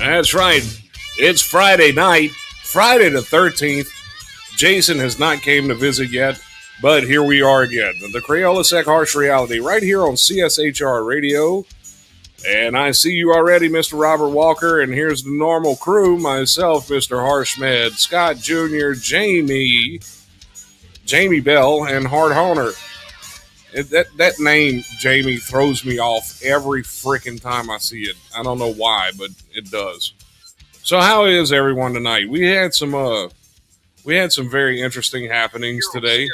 That's right. It's Friday night, Friday the 13th. Jason has not came to visit yet, but here we are again. The CrayolaSec Harsh Reality right here on CSHR Radio. And I see you already, Mr. Robert Walker, and here's the normal crew, myself, Mr. Harsh Med, Scott Jr., Jamie Bell, and Hart Honer. That name, Jamie, throws me off every freaking time I see it. I don't know why, but it does. So how is everyone tonight? We had some very interesting happenings today.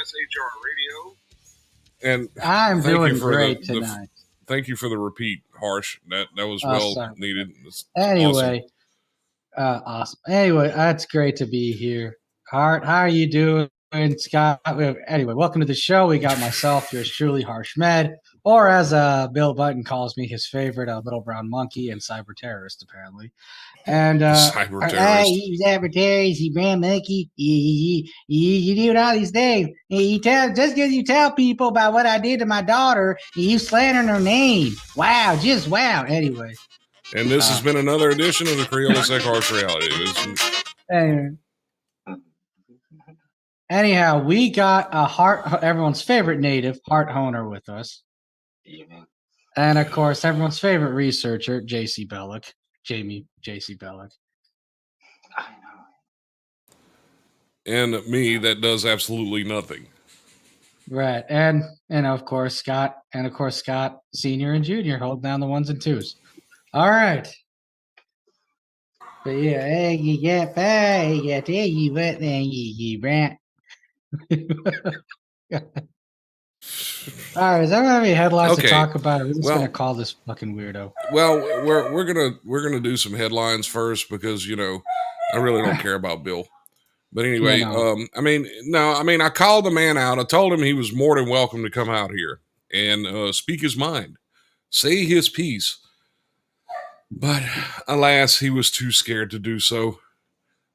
And I'm doing great tonight. Thank you for the repeat, Harsh. That was well needed. Anyway, awesome. Anyway, that's great to be here. Hart, how are you doing, Scott? Anyway, welcome to the show. We got myself, yours truly, Harsh Med, or as Bill Button calls me, his favorite little brown monkey and cyber terrorist, apparently. And cyber terrorist. He's cyber terrorist, he brown monkey. You do all these things. You tell just because you tell people about what I did to my daughter, you slandering her name. Wow, just wow. Anyway. And this has been another edition of the CrayolaSec Harsh Reality. Anyhow, we got everyone's favorite native, Hart Honer, with us. Evening. And of course, everyone's favorite researcher, Jamie J.C. Bellick. I know. And me, that does absolutely nothing. Right. And of course, Scott, Senior and Junior, hold down the ones and twos. All right. But yeah, hey, you get pay, you tell you what, then you rant. All right, is that gonna be headlines to talk about? We're just gonna call this fucking weirdo. Well, we're gonna do some headlines first because I really don't care about Bill. But anyway, I called the man out. I told him he was more than welcome to come out here and speak his mind, say his piece. But alas, he was too scared to do so.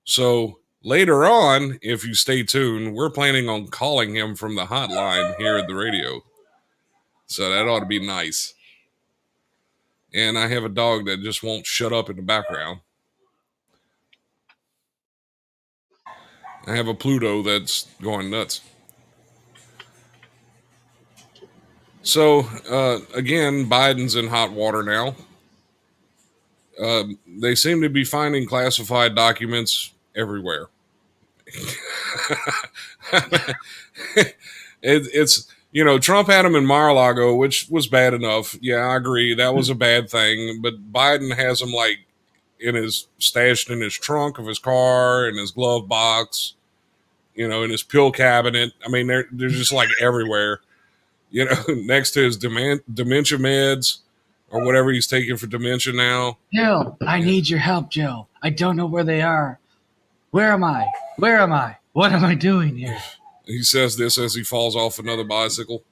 So later on, if you stay tuned, we're planning on calling him from the hotline here at the radio. So that ought to be nice. And I have a dog that just won't shut up in the background. I have a Pluto that's going nuts. So, again, Biden's in hot water now. They seem to be finding classified documents everywhere. It's Trump had them in Mar-a-Lago, which was bad enough. Yeah, I agree. That was a bad thing. But Biden has them stashed in his trunk of his car, in his glove box, in his pill cabinet. I mean, they're just everywhere, next to his dementia meds or whatever he's taking for dementia now. Jill, I need your help, Jill. I don't know where they are. Where am I? What am I doing here? He says this as he falls off another bicycle.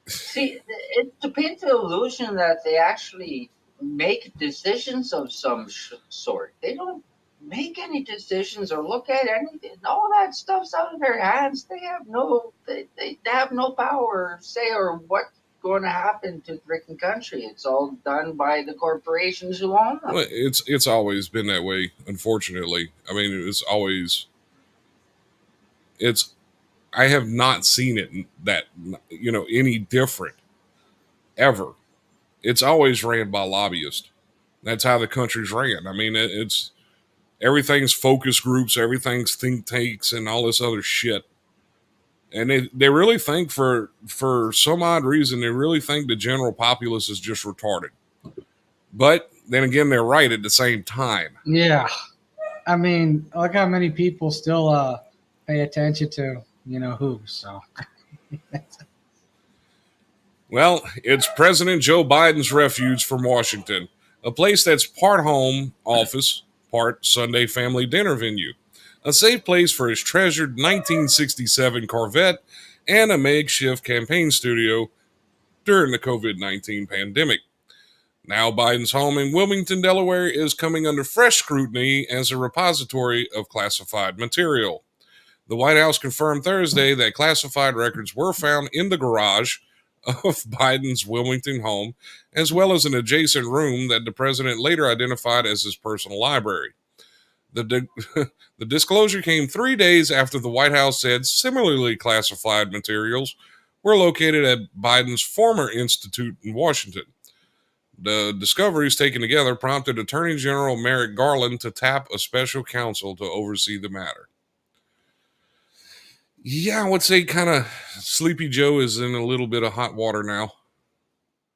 See, it depends on the illusion that they actually make decisions of some sort. They don't make any decisions or look at anything. All that stuff's out of their hands. They have no power or say or what's going to happen to the freaking country. It's all done by the corporations who own them. Well, it's always been that way, unfortunately. I mean, I have not seen it that, any different ever. It's always ran by lobbyists. That's how the country's ran. I mean, it's everything's focus groups, everything's think tanks and all this other shit. And they really think for some odd reason, they really think the general populace is just retarded. But then again, they're right at the same time. Yeah. I mean, look how many people still pay attention to, who. So. Well, it's President Joe Biden's refuge from Washington, a place that's part home office, part Sunday family dinner venue. A safe place for his treasured 1967 Corvette and a makeshift campaign studio during the COVID-19 pandemic. Now Biden's home in Wilmington, Delaware is coming under fresh scrutiny as a repository of classified material. The White House confirmed Thursday that classified records were found in the garage of Biden's Wilmington home, as well as an adjacent room that the president later identified as his personal library. The disclosure came 3 days after the White House said similarly classified materials were located at Biden's former institute in Washington. The discoveries taken together prompted Attorney General Merrick Garland to tap a special counsel to oversee the matter. Yeah, I would say kind of Sleepy Joe is in a little bit of hot water now.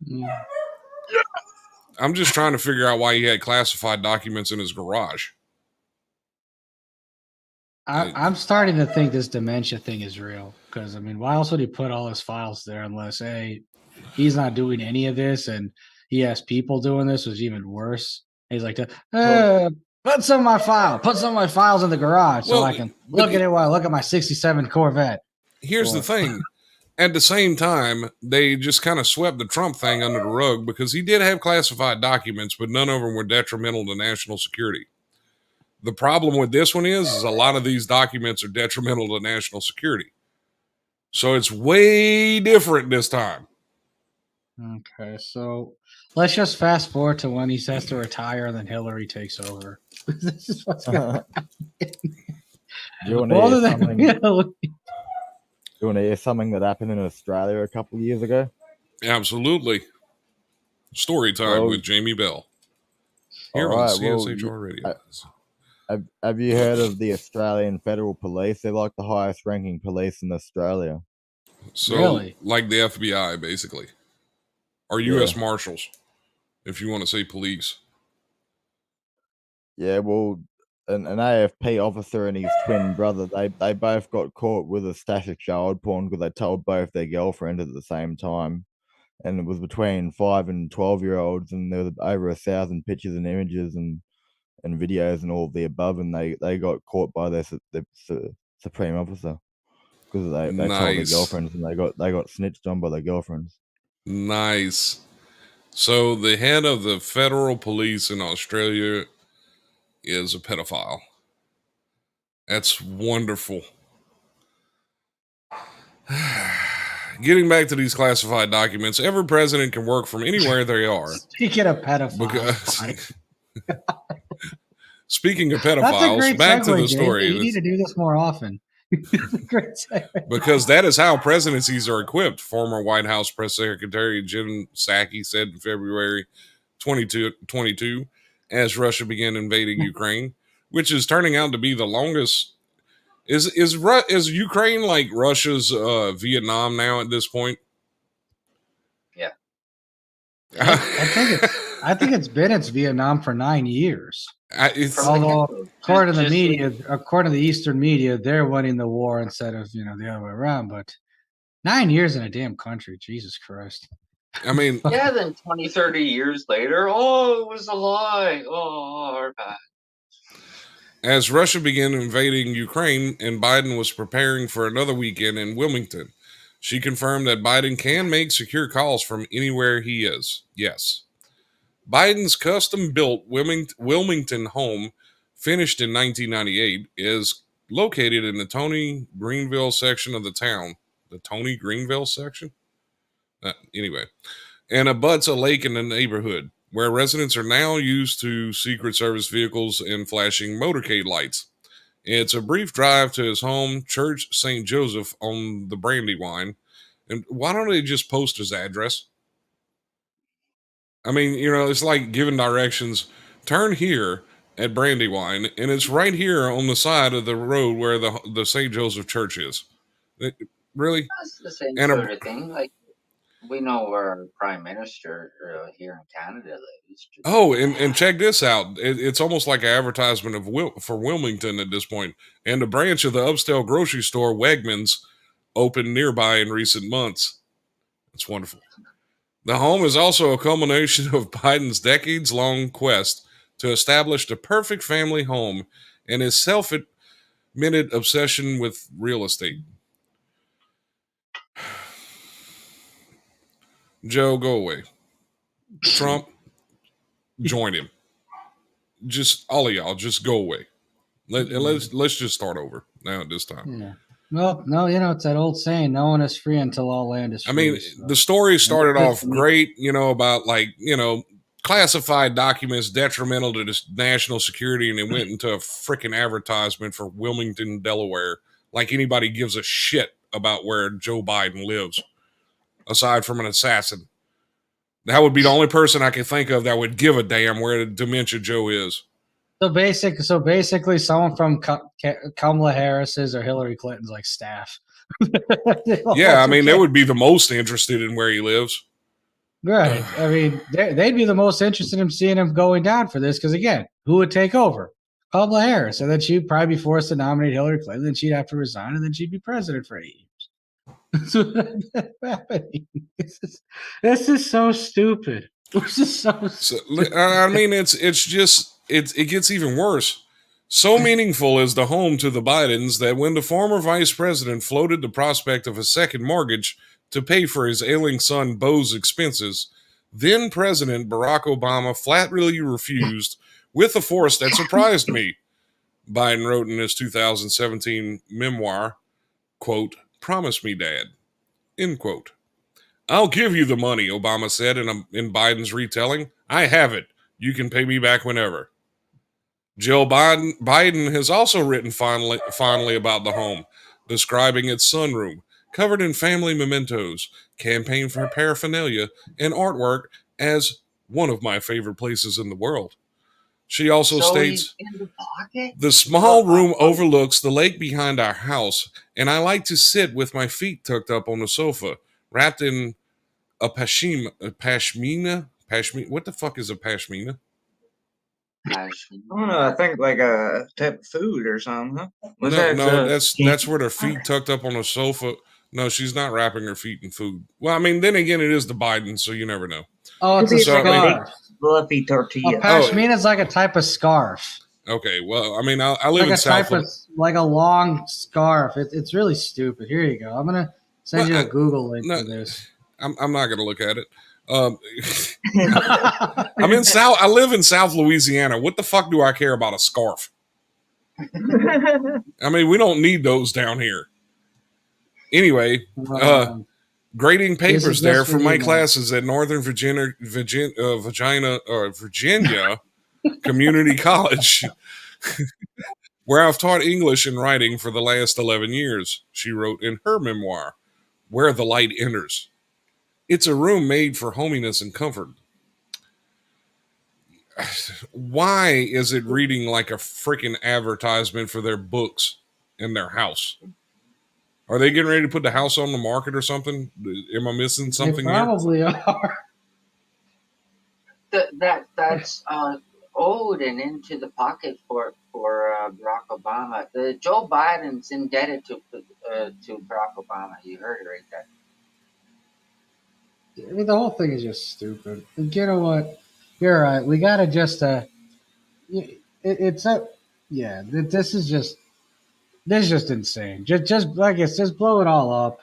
Mm. I'm just trying to figure out why he had classified documents in his garage. I'm starting to think this dementia thing is real because I mean, why else would he put all his files there unless he's not doing any of this and he has people doing this, which is even worse. He's like, put some of my files in the garage so I can look at it while I look at my '67 Corvette. Here's the thing. At the same time, they just kind of swept the Trump thing under the rug because he did have classified documents, but none of them were detrimental to national security. The problem with this one is a lot of these documents are detrimental to national security. So it's way different this time. Okay, so let's just fast forward to when he says to retire and then Hillary takes over. This is what's going to happen. Do you want to hear something that happened in Australia a couple of years ago? Absolutely. Story time with Jamie Bell. Here on CSHR Radio. Have you heard of the Australian Federal Police? They're like the highest ranking police in Australia. So, really? Like the FBI, basically. Or U.S. Marshals, if you want to say police. Yeah, well, an AFP officer and his twin brother, they both got caught with a stash of child porn because they told both their girlfriends at the same time. And it was between 5 and 12-year-olds, and there was over 1,000 pictures and images and videos and all of the above, and they got caught by their supreme officer because they told their girlfriends, and they got snitched on by their girlfriends. Nice. So the head of the federal police in Australia is a pedophile. That's wonderful. Getting back to these classified documents, every president can work from anywhere they are. Speaking of pedophiles. Speaking of pedophiles, back to the story. You need to do this more often. Great segue. Because that is how presidencies are equipped. Former White House Press Secretary Jen Psaki said in February 2022, as Russia began invading Ukraine, which is turning out to be the longest. Is Ukraine like Russia's Vietnam now at this point? Yeah. I think it's been its Vietnam for 9 years. Although, according to the Eastern media, they're winning the war instead of the other way around. But 9 years in a damn country, Jesus Christ! I mean, yeah. Then 20, 30 years later, it was a lie. Our bad. As Russia began invading Ukraine and Biden was preparing for another weekend in Wilmington, she confirmed that Biden can make secure calls from anywhere he is. Yes. Biden's custom-built Wilmington home, finished in 1998, is located in the Tony Greenville section of the town. The Tony Greenville section? Anyway. And abuts a lake in the neighborhood, where residents are now used to Secret Service vehicles and flashing motorcade lights. It's a brief drive to his home, Church St. Joseph on the Brandywine. And why don't they just post his address? I mean, it's like giving directions. Turn here at Brandywine, and it's right here on the side of the road where the St. Joseph Church is. Really? That's the same sort of thing. Like, we know where our prime minister here in Canada lives. Oh, and check this out. It's almost like an advertisement for Wilmington at this point. And a branch of the upscale grocery store, Wegmans, opened nearby in recent months. It's wonderful. The home is also a culmination of Biden's decades-long quest to establish the perfect family home and his self-admitted obsession with real estate. Joe, go away. Trump, join him. Just all of y'all, just go away. Let's just start over now at this time. Yeah. Well, no, it's that old saying, no one is free until all land is free. I mean, so. the story started off great, about classified documents detrimental to national security, and it went into a freaking advertisement for Wilmington, Delaware. Like anybody gives a shit about where Joe Biden lives, aside from an assassin. That would be the only person I can think of that would give a damn where Dementia Joe is. So basically, someone from Kamala Harris's or Hillary Clinton's like staff. Yeah, I mean, they would be the most interested in where he lives. Right. I mean, they'd be the most interested in seeing him going down for this because, again, who would take over? Kamala Harris. And then she'd probably be forced to nominate Hillary Clinton. Then she'd have to resign, and then she'd be president for 8 years. So that's happening. This is so stupid. This is so stupid. I mean, it gets even worse. So meaningful is the home to the Bidens that when the former vice president floated the prospect of a second mortgage to pay for his ailing son Beau's expenses, then President Barack Obama flatly refused with a force that surprised me. Biden wrote in his 2017 memoir, quote, "Promise me, Dad," end quote. "I'll give you the money," Obama said in Biden's retelling. "I have it. You can pay me back whenever." Jill Biden has also written fondly about the home, describing its sunroom, covered in family mementos, campaign for paraphernalia, and artwork as one of my favorite places in the world. She also states, "The small room overlooks the lake behind our house, and I like to sit with my feet tucked up on the sofa, wrapped in a pashmina. What the fuck is a pashmina? I don't know. I think like a type of food or something. Huh? That's where their feet tucked up on a sofa. No, she's not wrapping her feet in food. Well, I mean, then again, it is the Biden, so you never know. Oh, it's a scarf. Fluffy tortilla. A pashmina is like a type of scarf. Okay, well, I mean, I live in South. Like a long scarf. It's really stupid. Here you go. I'm gonna send you a Google link for this. I'm not gonna look at it. I live in South Louisiana. What the fuck do I care about a scarf? I mean, we don't need those down here. Anyway, grading papers there for my classes at Northern Virginia Community College, where I've taught English and writing for the last 11 years, she wrote in her memoir, Where the Light Enters. It's a room made for hominess and comfort. Why is it reading like a freaking advertisement for their books in their house? Are they getting ready to put the house on the market or something? Am I missing something? They probably are. That's owed and into the pocket for Barack Obama. Joe Biden's indebted to Barack Obama. You heard it right there. I mean, the whole thing is just stupid. You know what? You're right. We gotta just this is just insane. Just like it's just blow it all up.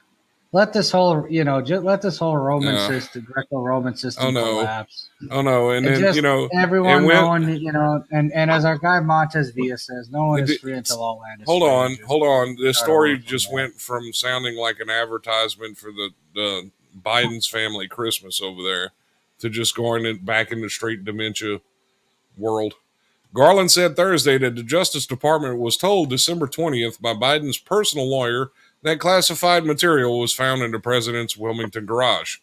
Let this whole Roman system, Greco-Roman system collapse. Oh no! And then everyone knowing, and as our guy Montez Villa says, no one is free until all land is free. Hold on. The story just went from sounding like an advertisement for the Biden's family Christmas over there to just going back into straight dementia world. Garland said Thursday that the Justice Department was told December 20th by Biden's personal lawyer that classified material was found in the president's Wilmington garage.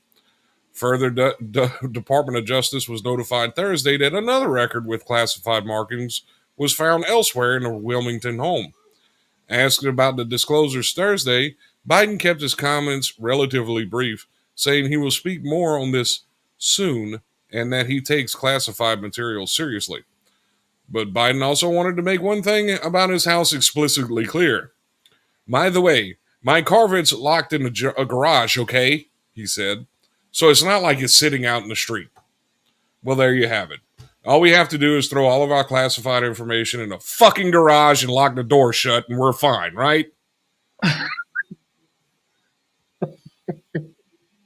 Further, Department of Justice was notified Thursday that another record with classified markings was found elsewhere in the Wilmington home. Asked about the disclosures Thursday, Biden kept his comments relatively brief, saying he will speak more on this soon and that he takes classified material seriously. But Biden also wanted to make one thing about his house explicitly clear. By the way, my Corvette's locked in a garage, okay? He said. So it's not like it's sitting out in the street. Well, there you have it. All we have to do is throw all of our classified information in a fucking garage and lock the door shut and we're fine, right?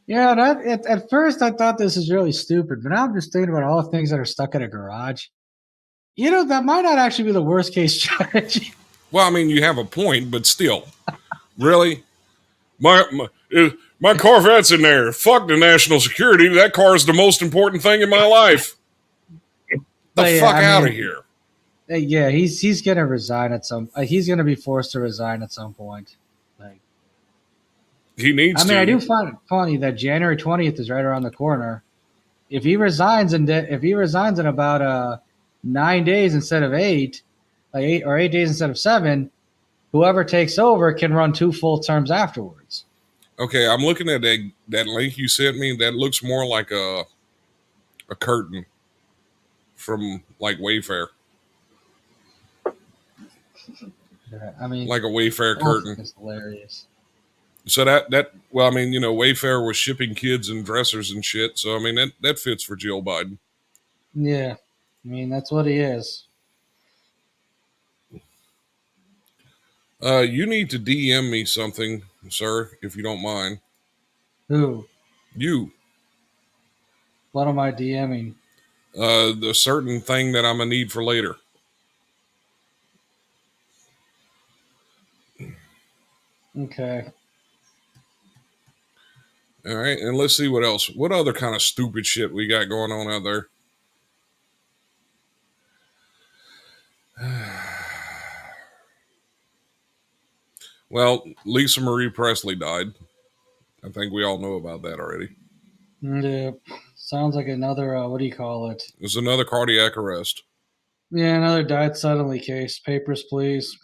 Yeah, at first I thought this was really stupid, but now I'm just thinking about all the things that are stuck in a garage. That might not actually be the worst case strategy. Well, I mean, you have a point, but still. Really? My Corvette's in there. Fuck the national security. That car is the most important thing in my life. The But yeah, fuck I out of mean, here. yeah, he's gonna resign at some. He's gonna be forced to resign at some point. Like, He needs I mean, I to. do find it funny that January 20th is right around the corner. If he resigns in about 9 days instead of 8, like 8 days instead of 7, whoever takes over can run 2 full terms afterwards. Okay, I'm looking at that link you sent me. That looks more like a curtain from like Wayfair, Yeah, I mean, like a Wayfair the whole thing curtain. is hilarious. So that well, I mean, Wayfair was shipping kids and dressers and shit. So I mean, that fits for Jill Biden. Yeah, I mean that's what he is. You need to DM me something, sir, if you don't mind. Who? You, What am I DMing? the certain thing that I'm gonna need for later. Okay. All right, and let's see what else. What other kind of stupid shit we got going on out there? Well, Lisa Marie Presley died. I think we all know about that already. Yeah. Sounds like another what do you call it? There's another cardiac arrest. Yeah, another died suddenly case. Papers, please.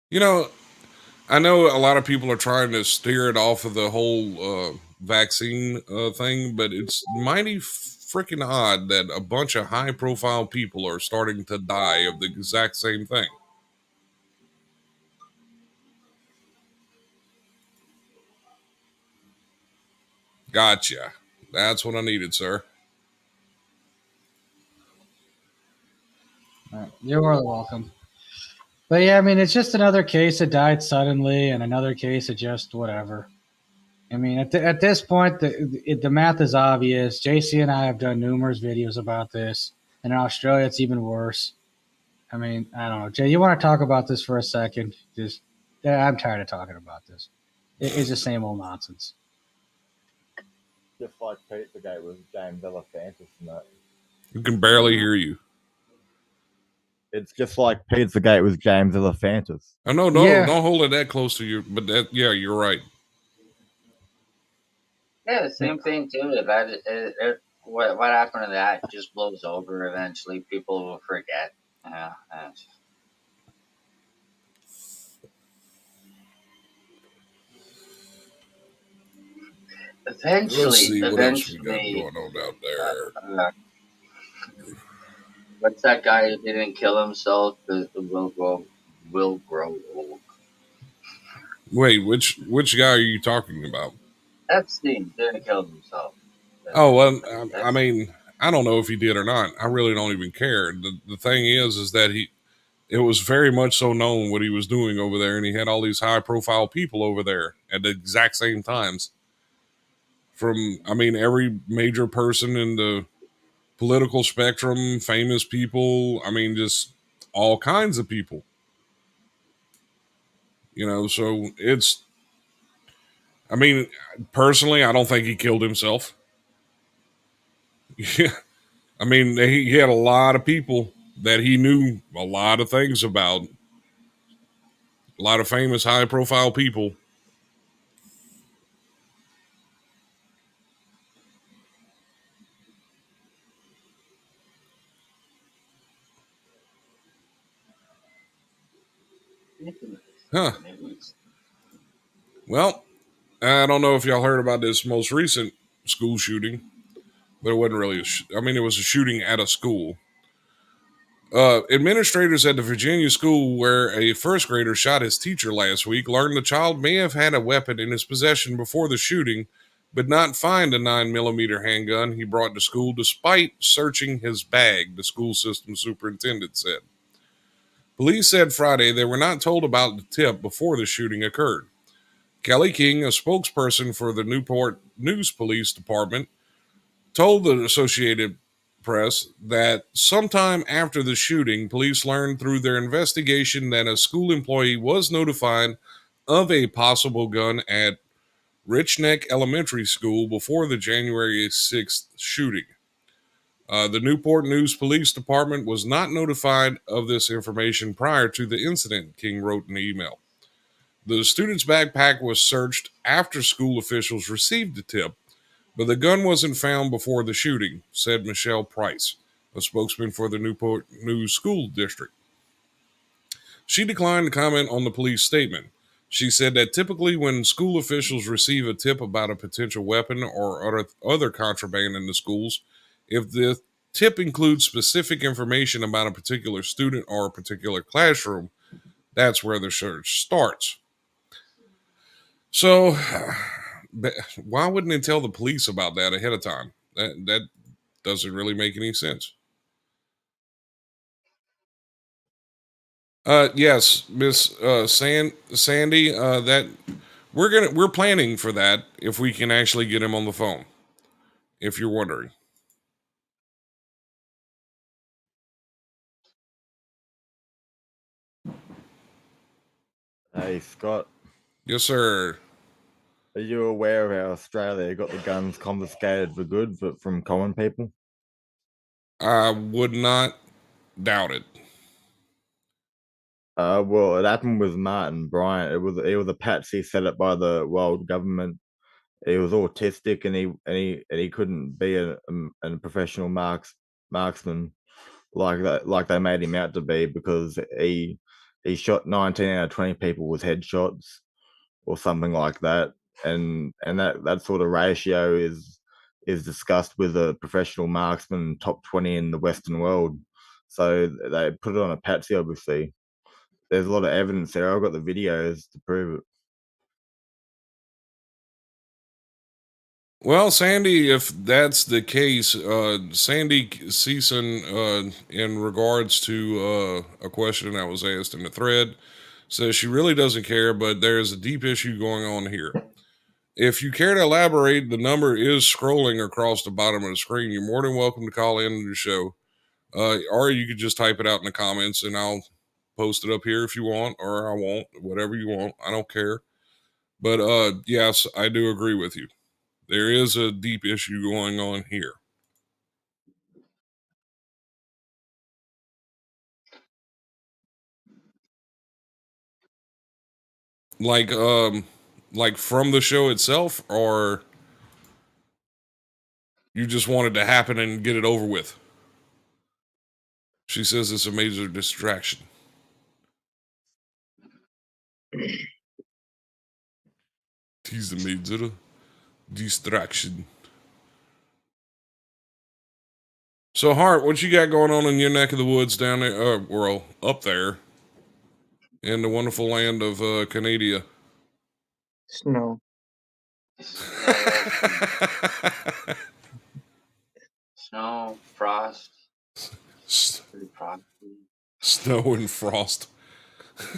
You know, I know a lot of people are trying to steer it off of the whole vaccine thing, but it's mighty freaking odd that a bunch of high profile people are starting to die of the exact same thing. Gotcha. That's what I needed, sir. All right. You're more than welcome. But yeah, I mean, it's just another case that died suddenly, and another case of just whatever. I mean, at this point, the math is obvious. JC and I have done numerous videos about this, and in Australia, it's even worse. I mean, I don't know, Jay. You want to talk about this for a second? Just, I'm tired of talking about this. It's the same old nonsense. Just like Pizzagate with James Alefantis and that. You can barely hear you. It's just like Pizzagate with James Alefantis. Oh no, Yeah. don't hold it that close to you. But yeah, you're right. Yeah, the same thing too. What happened to that just blows over eventually. People will forget. Yeah. Eventually, Let's see what else we got going on out there. What's that guy who didn't kill himself? Will grow old. Wait, which guy are you talking about? Epstein didn't kill himself. Oh well, I mean, I don't know if he did or not. I really don't even care. The thing is that it was very much so known what he was doing over there, and he had all these high profile people over there at the exact same times. From, I mean, every major person in the political spectrum, famous people, I mean, just all kinds of people. So it's, I mean, personally, I don't think he killed himself. Yeah. I mean, he had a lot of people that he knew a lot of things about. A lot of famous, high profile people. Huh. Well, I don't know if y'all heard about this most recent school shooting, but it wasn't really I mean, it was a shooting at a school. Administrators at the Virginia school where a first grader shot his teacher last week learned the child may have had a weapon in his possession before the shooting, but not find a 9mm handgun he brought to school despite searching his bag, the school system superintendent said. Police said Friday they were not told about the tip before the shooting occurred. Kelly King, a spokesperson for the Newport News Police Department, told the Associated Press that sometime after the shooting, police learned through their investigation that a school employee was notified of a possible gun at Rich Neck Elementary School before the January 6th shooting. The Newport News Police Department was not notified of this information prior to the incident, King wrote in an email. The student's backpack was searched after school officials received the tip, but the gun wasn't found before the shooting, said Michelle Price, a spokesman for the Newport News School District. She declined to comment on the police statement. She said that typically when school officials receive a tip about a potential weapon or other contraband in the schools, if the tip includes specific information about a particular student or a particular classroom, that's where the search starts. So, why wouldn't they tell the police about that ahead of time? That doesn't really make any sense. Yes, Miss Sandy. That we're planning for that if we can actually get him on the phone. If you're wondering. Hey, Scott. Yes, sir. Are you aware of how Australia got the guns confiscated for good from common people? I would not doubt it. Well, it happened with Martin Bryant. It was a patsy set up by the world government. He was autistic and he couldn't be a professional marksman like they made him out to be, because he shot 19 out of 20 people with headshots or something like that, and that sort of ratio is discussed with a professional marksman top 20 in the Western world. So they put it on a patsy. Obviously, there's a lot of evidence there. I've got the videos to prove it. Well, Sandy, if that's the case, Sandy Season, in regards to a question that was asked in the thread, says she really doesn't care, but there is a deep issue going on here. If you care to elaborate, the number is scrolling across the bottom of the screen. You're more than welcome to call in to the show. Or you could just type it out in the comments and I'll post it up here if you want, or I won't, whatever you want. I don't care. But yes, I do agree with you. There is a deep issue going on here. Like from the show itself, or you just wanted to happen and get it over with? She says it's a major distraction. He's a major distraction. So, Hart, what you got going on in your neck of the woods down there? Well, up there in the wonderful land of Canada. Snow. Snow, frost, S- pretty frosty. Snow and frost.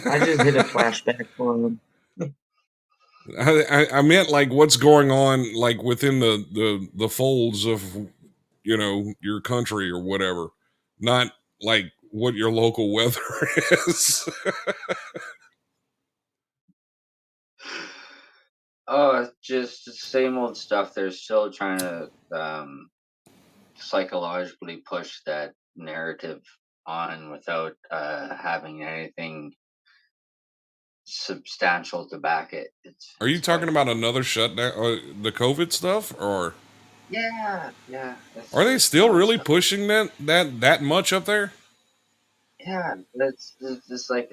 I just hit a flashback for him. I meant like what's going on like within the folds of your country or whatever, not like what your local weather is. Oh, it's just the same old stuff. They're still trying to psychologically push that narrative on without having anything substantial to back it. Are you It's talking quite, about another shutdown, the COVID stuff, or yeah. are they It's still really nonstop. pushing that much up there? Yeah, it's like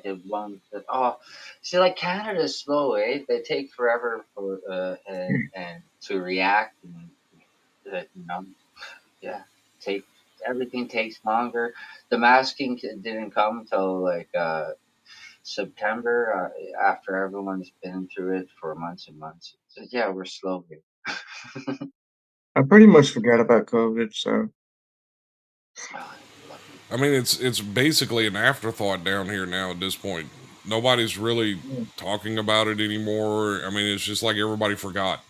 a one. Oh, see, like Canada's slow, eh? They take forever for and to react, and yeah, take everything takes longer. The masking didn't come till like September after everyone's been through it for months and months. So, yeah, we're slow here. I pretty much forgot about COVID, so Oh, lucky. I mean, it's basically an afterthought down here now at this point. Nobody's really talking about it anymore. I mean, it's just like everybody forgot.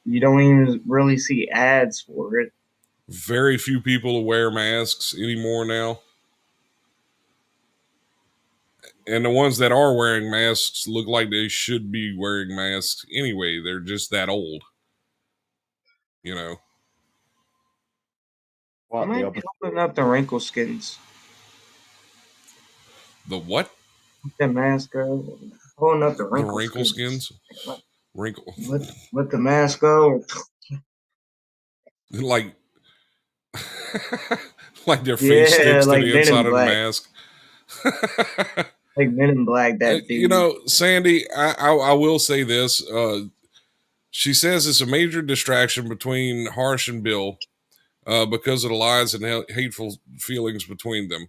you don't even really see ads for it. Very few people wear masks anymore now. And the ones that are wearing masks look like they should be wearing masks anyway. They're just that old. You know. I Quite the might be opposite. opening up the wrinkle skins. The what? The mask, pulling up the The wrinkle wrinkle skins. skins? Wrinkle. Let the mask go. Like like their face Yeah, sticks to like the Men in inside of the Black. mask. Like Men in Black, that dude. You know, Sandy, I will say this. She says it's a major distraction between Harsh and Bill because of the lies and hateful feelings between them.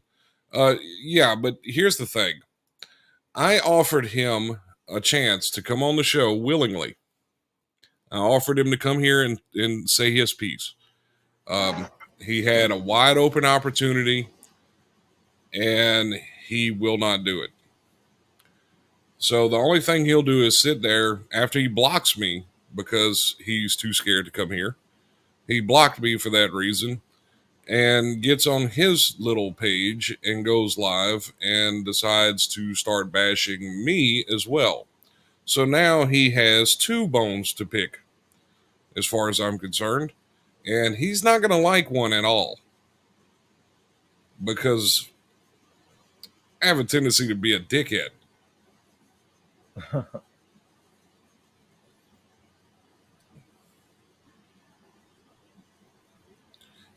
Yeah, but here's the thing. I offered him a chance to come on the show willingly. I offered him to come here and say his piece. He had a wide open opportunity, and he will not do it. So the only thing he'll do is sit there after he blocks me because he's too scared to come here. He blocked me for that reason and gets on his little page and goes live and decides to start bashing me as well. So now he has two bones to pick as far as I'm concerned. And he's not going to like one at all because I have a tendency to be a dickhead.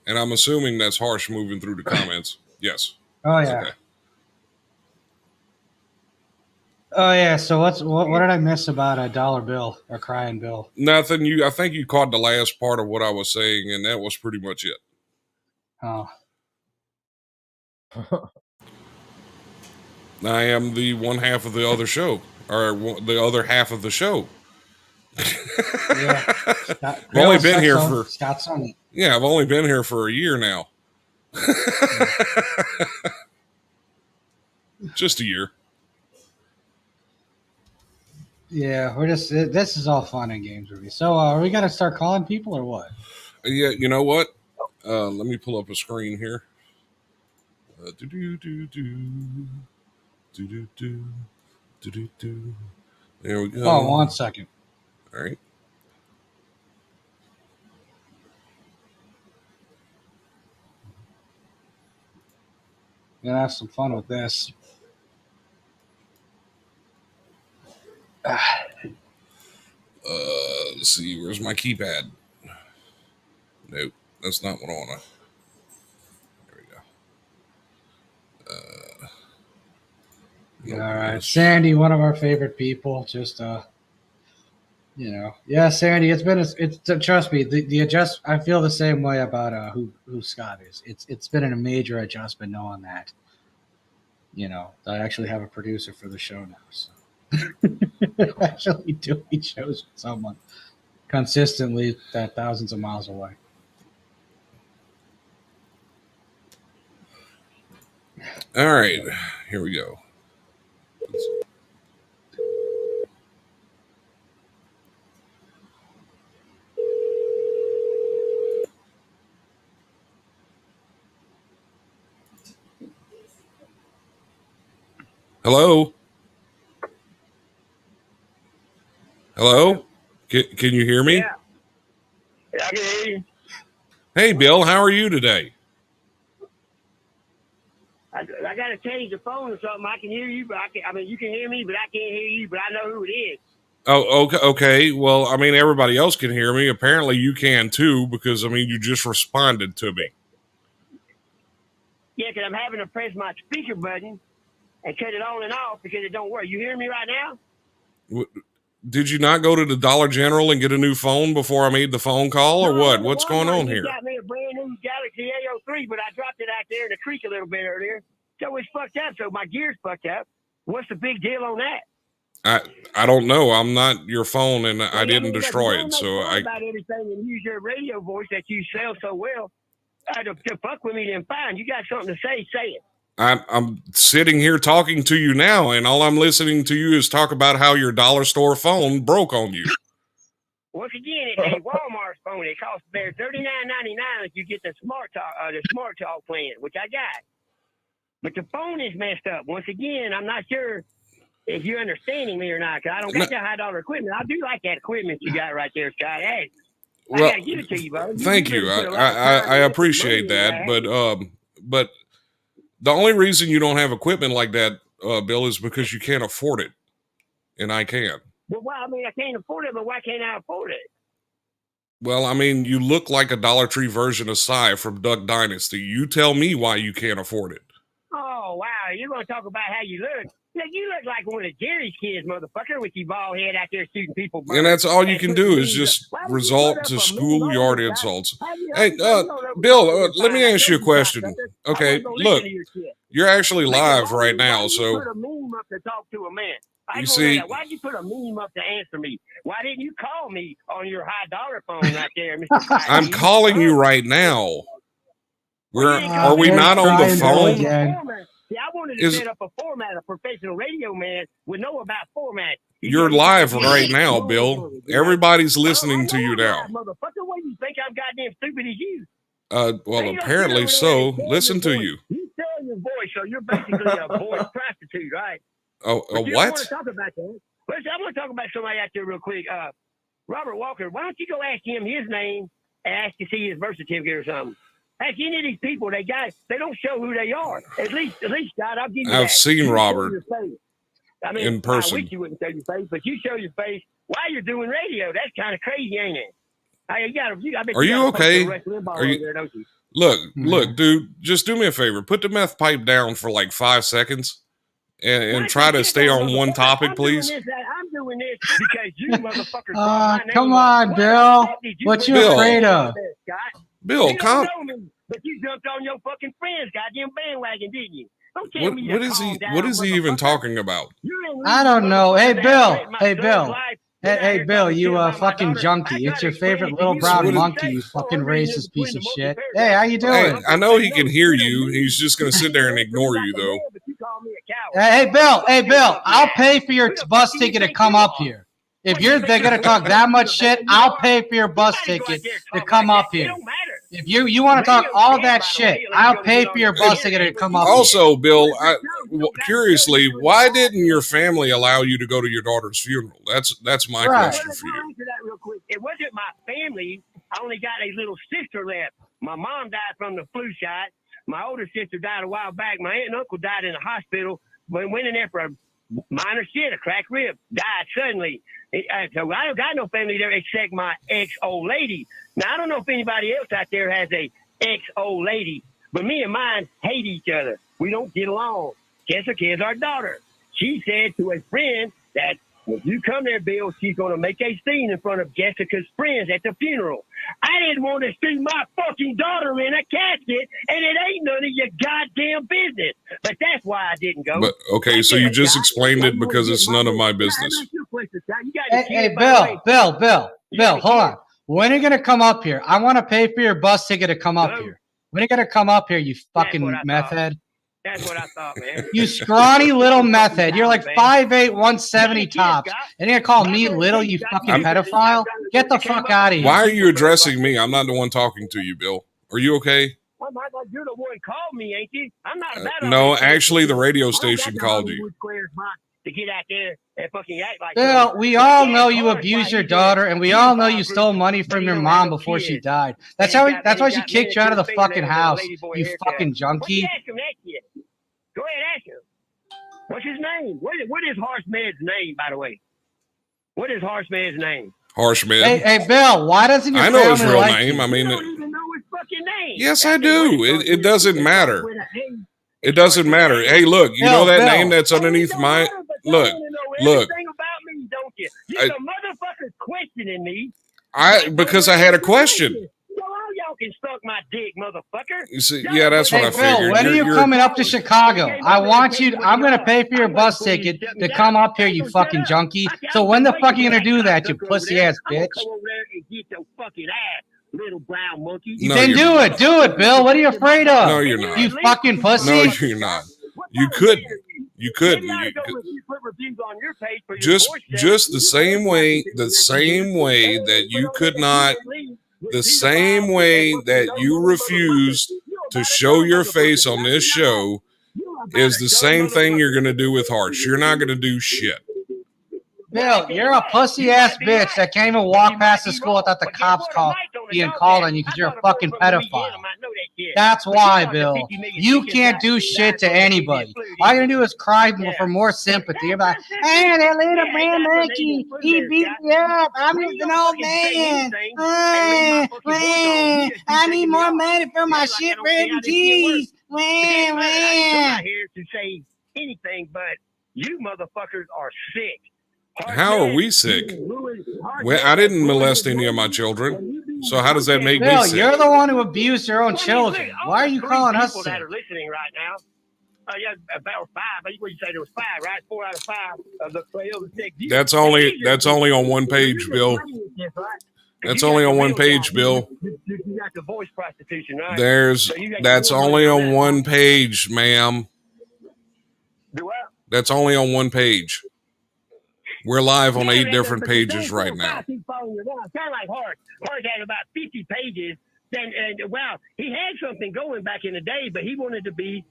And I'm assuming that's Harsh moving through the comments. Yes. Oh yeah. Okay. Oh yeah. So what did I miss about a dollar bill or crying bill? Nothing. I think you caught the last part of what I was saying, and that was pretty much it. Oh. I am the one half of the other show, or the other half of the show. Yeah. I've only been here for Scott Sonnier. Yeah, I've only been here for a year now. Just a year. Yeah, this is all fun and games with me. So are we gonna start calling people or what? Yeah, you know what? Let me pull up a screen here. There we go. Oh, 1 second. All right. Gonna have some fun with this. Let's see. Where's my keypad? Nope, that's not what I want to. There we go. All right, Sandy, one of our favorite people. Just yeah, Sandy. Trust me. The adjust. I feel the same way about who Scott is. It's been a major adjustment knowing that. I actually have a producer for the show now. So actually doing shows with someone consistently that thousands of miles away. All right, here we go. Hello? Hello? Can you hear me? Yeah, I can hear you. Hey, Bill, how are you today? I got to change the phone or something. I can hear you, but you can hear me, but I can't hear you, but I know who it is. Oh, okay. Well, I mean, everybody else can hear me. Apparently, you can too, because you just responded to me. Yeah, because I'm having to press my speaker button and cut it on and off because it don't work. You hear me right now? Did you not go to the Dollar General and get a new phone before I made the phone call, or what? What's going on here? Got me a brand new Galaxy A03, but I dropped it out there in the creek a little bit earlier, so it's fucked up. So my gear's fucked up. What's the big deal on that? I don't know. I'm not your phone, and I didn't destroy it. So about everything and use your radio voice that you sell so well. To fuck with me, then fine. You got something to say, say it. I'm sitting here talking to you now, and all I'm listening to you is talk about how your dollar store phone broke on you. Once again, it's a Walmart phone. It costs there $39.99 if you get the smart talk plan, which I got. But the phone is messed up. Once again, I'm not sure if you're understanding me or not, because I don't got that high-dollar equipment. I do like that equipment you got right there, Scott. Hey, Well, I got to give it to you, bro. Thank you. I appreciate that. But the only reason you don't have equipment like that, Bill, is because you can't afford it. And I can. Well, I mean, I can't afford it, but why can't I afford it? Well, I mean, you look like a Dollar Tree version of Cy from Duck Dynasty. You tell me why you can't afford it. Oh, wow. You're going to talk about how you look. Look, you look like one of Jerry's kids, motherfucker, with your bald head out there shooting people. And that's all you can do is just resort to schoolyard insults. Hey, Bill, let me ask you a question. Okay, look, you're actually live right now, so... Put a meme up to talk to a man. You see, why'd you put a meme up to answer me? Why didn't you call me on your $high phone right there, Mr. I'm calling you right now. Are we not on the phone? See, I wanted to set up a format. A professional radio man would know about format. You're live right now, Bill. Everybody's listening to you now. Motherfucker, what do you think I'm goddamn stupid as you? Well, apparently so. Listen to you. You sell your voice, so you're basically a voice prostitute, right? Oh, a what? I want to talk about that. Listen, I want to talk about somebody out there real quick. Robert Walker, why don't you go ask him his name and ask to see his birth certificate or something? Ask any of these people, they don't show who they are. At least, God, I'll give you I've seen Robert I mean, in person. I wish you wouldn't show your face, but you show your face while you're doing radio. That's kind of crazy, ain't it? Are you okay? Look, dude, just do me a favor. Put the meth pipe down for like 5 seconds. And try to stay on one topic, please. I'm doing this because you motherfuckers. Come on, Bill. What you afraid of? Bill, come. But you jumped on your fucking friend's goddamn bandwagon, didn't you? Don't tell me what is he even talking about? I don't know. Hey, Bill. Hey, Bill, you fucking junkie. It's your favorite little brown monkey, you fucking racist piece of shit. Hey, how you doing? Hey, I know he can hear you. He's just going to sit there and ignore you, though. Hey, Bill, I'll pay for your bus ticket to come up here. If they're going to talk that much shit, I'll pay for your bus ticket to come up here. If you want to talk all that shit, I'll pay for your bus ticket to come up here. Also, Bill, curiously, why didn't your family allow you to go to your daughter's funeral? That's my question for you. Answer that real quick. It wasn't my family. I only got a little sister left. My mom died from the flu shot. My older sister died a while back. My aunt and uncle died in the hospital. Went in there for a minor shit, a cracked rib, died suddenly. So I don't got no family there except my ex-old lady. Now, I don't know if anybody else out there has a ex-old lady, but me and mine hate each other. We don't get along. Jessica is our daughter. She said to a friend that if you come there, Bill, she's going to make a scene in front of Jessica's friends at the funeral. I didn't want to see my fucking daughter in a casket, and it ain't none of your goddamn business. But that's why I didn't go. But okay, so you just explained it because it's none of my business. Hey, Bill, hold on. When are you going to come up here? I want to pay for your bus ticket to come up here. When are you going to come up here, you fucking meth head? That's what I thought, man. You scrawny little meth head. You're like 5'8", 170 tops. And you're going to call me little, you fucking pedophile? Get the fuck out of here. Why are you addressing me? I'm not the one talking to you, Bill. Are you okay? Well, you're the one called me, ain't you? I'm not about no, actually, the radio station called you. To get out there and fucking act like Bill, we all know you abused your daughter, and we all know you stole money from your mom before she died. That's why she kicked you out of the fucking house, you fucking junkie. Go ahead, ask him. What's his name? What is Harsh Med's name, by the way? What is Harsh Med's name? Harsh Med. Hey, Bill, why doesn't your I know his family real like name. you? I mean, You don't even know his fucking name. Yes, I do. It doesn't matter. It doesn't matter. Hey, look, you know that name that's underneath my look. Everything about me, don't you? You're the motherfucker questioning me. Because I had a question. Y'all can suck my dick, motherfucker. You see, yeah, that's what I figured. Bill, when are you coming up to Chicago? I want you. I'm going to pay for your bus ticket to come up here, you fucking junkie. So when the fuck are you going to do that, you pussy ass bitch? Come over there and get your fucking ass, little brown monkey. Then do it, Bill. What are you afraid of? No, you're not. You fucking pussy. No, you're not. You couldn't. You couldn't. Just the same way that you could not. The same way that you refused to show your face on this show is the same thing you're going to do with Harsh. You're not going to do shit. Bill, you're a pussy ass bitch that can't even walk past the school without the cops being called on you because you're a fucking pedophile. That's why, Bill. You can't do shit to anybody. All you're gonna do is cry for more sympathy. You're like, hey, that little man monkey, he beat me up. I'm just an old man. I need more money for my shit refugees. I'm not here to say anything, but you motherfuckers are sick. How are we sick? I didn't molest any of my children. So how does that make me Bill, sick? you're the one who abused your own children. Why are you calling us sick? That are listening right now. Yeah, about 5. What you say there was 5, right? 4 out of 5 of the CrayolaSec. That's only on one page, Bill. That's only on one page, Bill. You got the voice prostitution, right? That's only on one page, ma'am. Do what? That's only on one page. We're live on 8 different pages right now. Kind of like Hart. Hart had about 50 pages. And wow, he had something going back in the day, but he wanted to be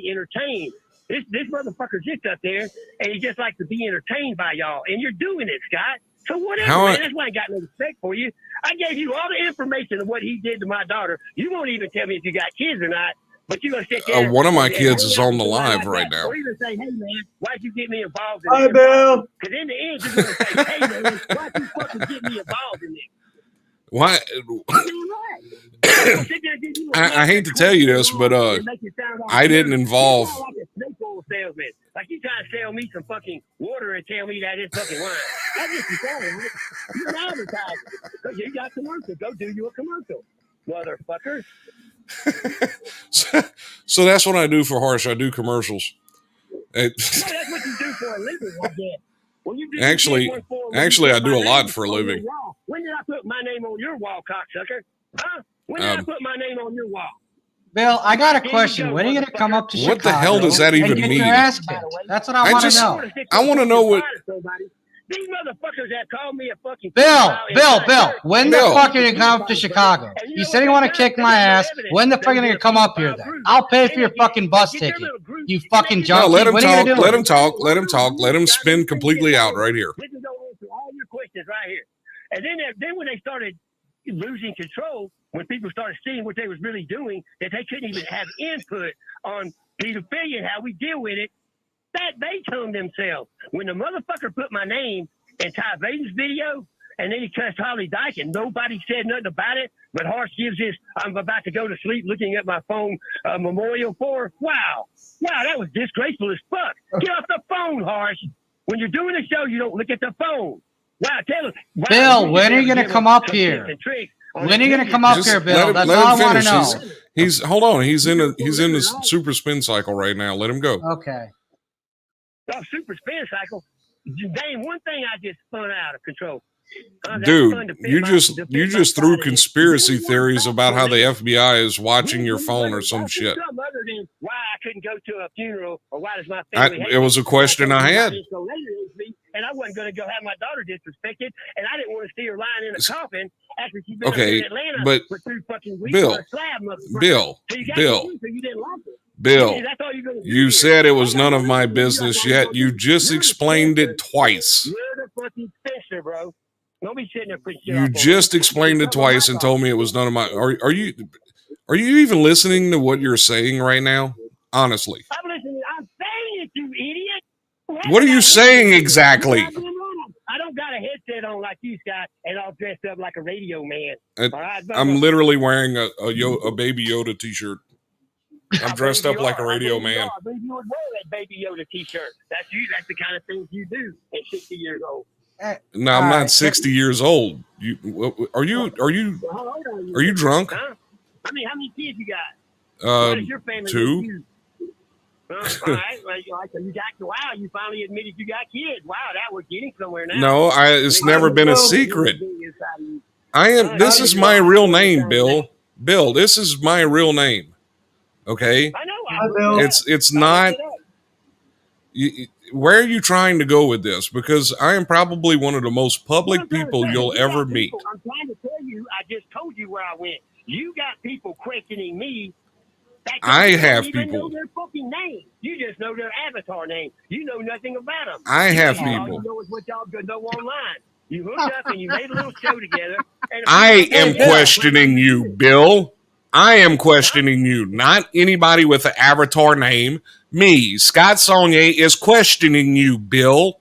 entertained. This motherfucker sits up there, and he just likes to be entertained by y'all. And you're doing it, Scott. So whatever, man. That's why I got no respect for you. I gave you all the information of what he did to my daughter. You won't even tell me if you got kids or not. But you're going to sit there. One of my kids is on the live right now. Or even say, hey, man, why'd you get me involved in Hi, this? Bill. Because in the end, you're going to say, hey, man, why'd you fucking get me involved in this? Why? I hate to tell you this, but I didn't involve. Like you trying to sell me some fucking water and tell me that it's fucking wine. That's just the you're an advertiser. Because you got commercial. Go do you a commercial, motherfucker. So that's what I do for Harsh. I do commercials. That's what you do for a living, I guess. Well, Actually, I do a lot for a living. When did I put my name on your wall, cocksucker? Huh? When did I put my name on your wall? Bill, I got a question. When are you going to come up to Chicago? What the hell does that even mean? That's what I want to know. I want to know what. These motherfuckers that call me a fucking Bill, when the fuck are you going to come up to Chicago? You said you want to kick my ass. When the fuck are you going to come up here then? I'll pay for your fucking bus ticket. You fucking junkie. No, let him talk. Let him spin completely out right here. This is going to answer all your questions right here. And then when they started losing control, when people started seeing what they was really doing, that they couldn't even have input on pedophilia and how we deal with it, that they told themselves. When the motherfucker put my name in Ty Vaden's video, and then he cussed Holly Dyke, and nobody said nothing about it, but Harsh gives this, I'm about to go to sleep looking at my phone memorial for. Wow, that was disgraceful as fuck. Get off the phone, Harsh. When you're doing a show, you don't look at the phone. Wow, tell us. Wow, Bill, when are you going to come up here? When are you going to come up here, Bill? That's all I want to know. Hold on. He's in the super spin cycle right now. Let him go. Okay. Oh, super spin cycle. Dang, one thing I just spun out of control. Dude, you just threw conspiracy theories about how the FBI is watching your phone or some shit. Something other than why I couldn't go to a funeral or why does my family it was a question I had. And I wasn't going to go have my daughter disrespected, and I didn't want to see her lying in a coffin after she'd been in Atlanta for 2 fucking weeks. Bill, you said it was none of my business, yet you just explained it twice. You're the fucking Spencer, bro. Don't be sitting there putting shit You just explained it twice and told me it was none of my. Are you even listening to what you're saying right now? Honestly, I'm listening. I'm saying it, you idiot. What are you saying exactly? I don't got a headset on like you, Scott, and all dressed up like a radio man. I'm literally wearing a Baby Yoda t-shirt. I'm dressed up like a radio man. I believe you would wear that Baby Yoda t-shirt. That's you. That's the kind of things you do at 60 years old. No, I'm not 60 years old. Are you drunk? Huh? I mean, how many kids you got? What is your family 2. All right. Wow, you finally admitted you got kids. Wow, that was getting somewhere now. No, it's never been a secret. This is my real name, Bill. Bill, this is my real name. Okay? I know. It's not. Where are you trying to go with this? Because I am probably one of the most public people you'll ever meet. I'm trying to tell you, I just told you where I went. You got people questioning me I have You don't even know people. their fucking name. You just know their avatar name. You know nothing about them. I have All people. you know is what y'all know online. You hooked up and you made a little show together. And I am Bill. questioning you, Bill. I am questioning you, not anybody with an avatar name. Me, Scott Sonnier, is questioning you, Bill.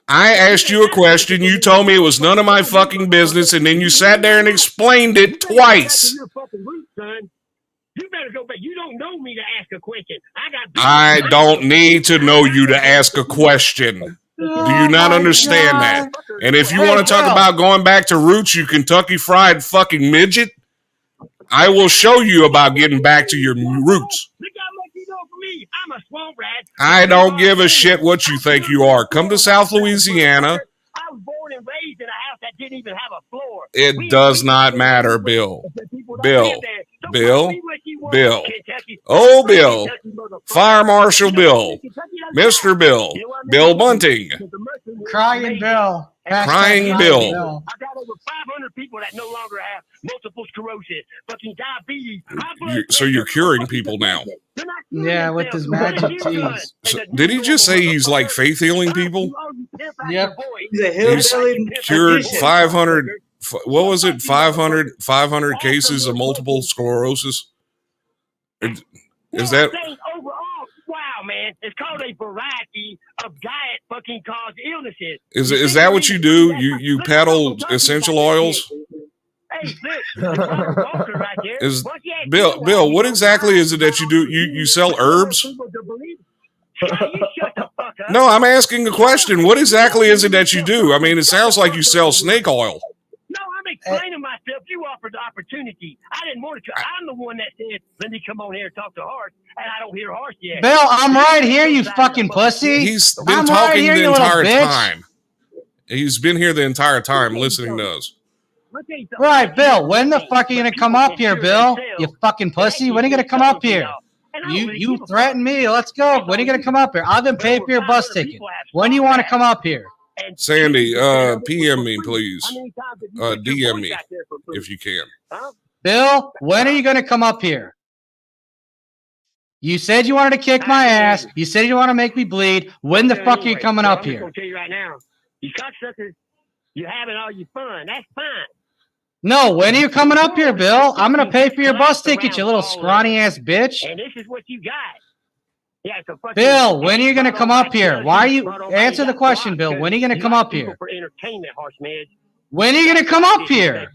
I asked you a question. You told me it was none of my fucking business, and then you sat there and explained it twice. You better go back. You don't know me to ask a question. I don't need to know you to ask a question. Do you not understand that? And if you want to talk about going back to roots, you Kentucky Fried fucking midget, I will show you about getting back to your roots. I'm a swamp rat. I don't give a shit what you think you are. Come to South Louisiana. I was born and raised in a house that didn't even have a floor. It does not matter, Bill. Bill. Oh, Bill. Fire Marshal Bill. Mr. Bill. Bill Bunting. Crying Bill. Crying Bill. I've got over 500 people that no longer have multiple sclerosis, fucking diabetes. So you're curing people now. Yeah, with his magic teas. So, did he just say he's like faith healing people? Yep. He's a hillbilly. Cured magician. 500, what was it? 500 cases of multiple sclerosis? Is that... Overall, wow, man, it's called a variety of diet fucking caused illnesses. Is that what you do? You peddle essential oils? Hey, right there. Is Bill, what exactly is it that you do? You sell herbs? No, I'm asking a question. What exactly is it that you do? I mean, it sounds like you sell snake oil. No, I'm explaining myself. You offered the opportunity. I didn't want to. I'm the one that said, let me come on here and talk to Harsh, and I don't hear Harsh yet. Bill, I'm right here, you fucking pussy. He's been I'm talking right here, the you little entire bitch. time. He's been here the entire time listening to us. Right, Bill, when the fuck are you gonna come up here, Bill? You fucking pussy. When are you gonna come up here? You threatened me. Let's go. When are you gonna come up here? I'll then pay for your bus ticket. When do you want to come up here? Sandy, PM me, please. DM me if you can. Bill, when are you gonna come up here? You said you wanted to kick my ass. You said you want to make me bleed. When the fuck are you coming up here? I'm gonna tell you right now, you cocksuckers, you're having all your fun. That's fine. No, when are you coming up here, Bill? I'm gonna pay for your bus ticket, you little scrawny ass bitch. And this is what you got. Yeah, so Bill, when are you gonna come up here? Why are you answer the question, Bill? When are you gonna come up here? For entertainment, Harsh Med. When are you gonna come up here?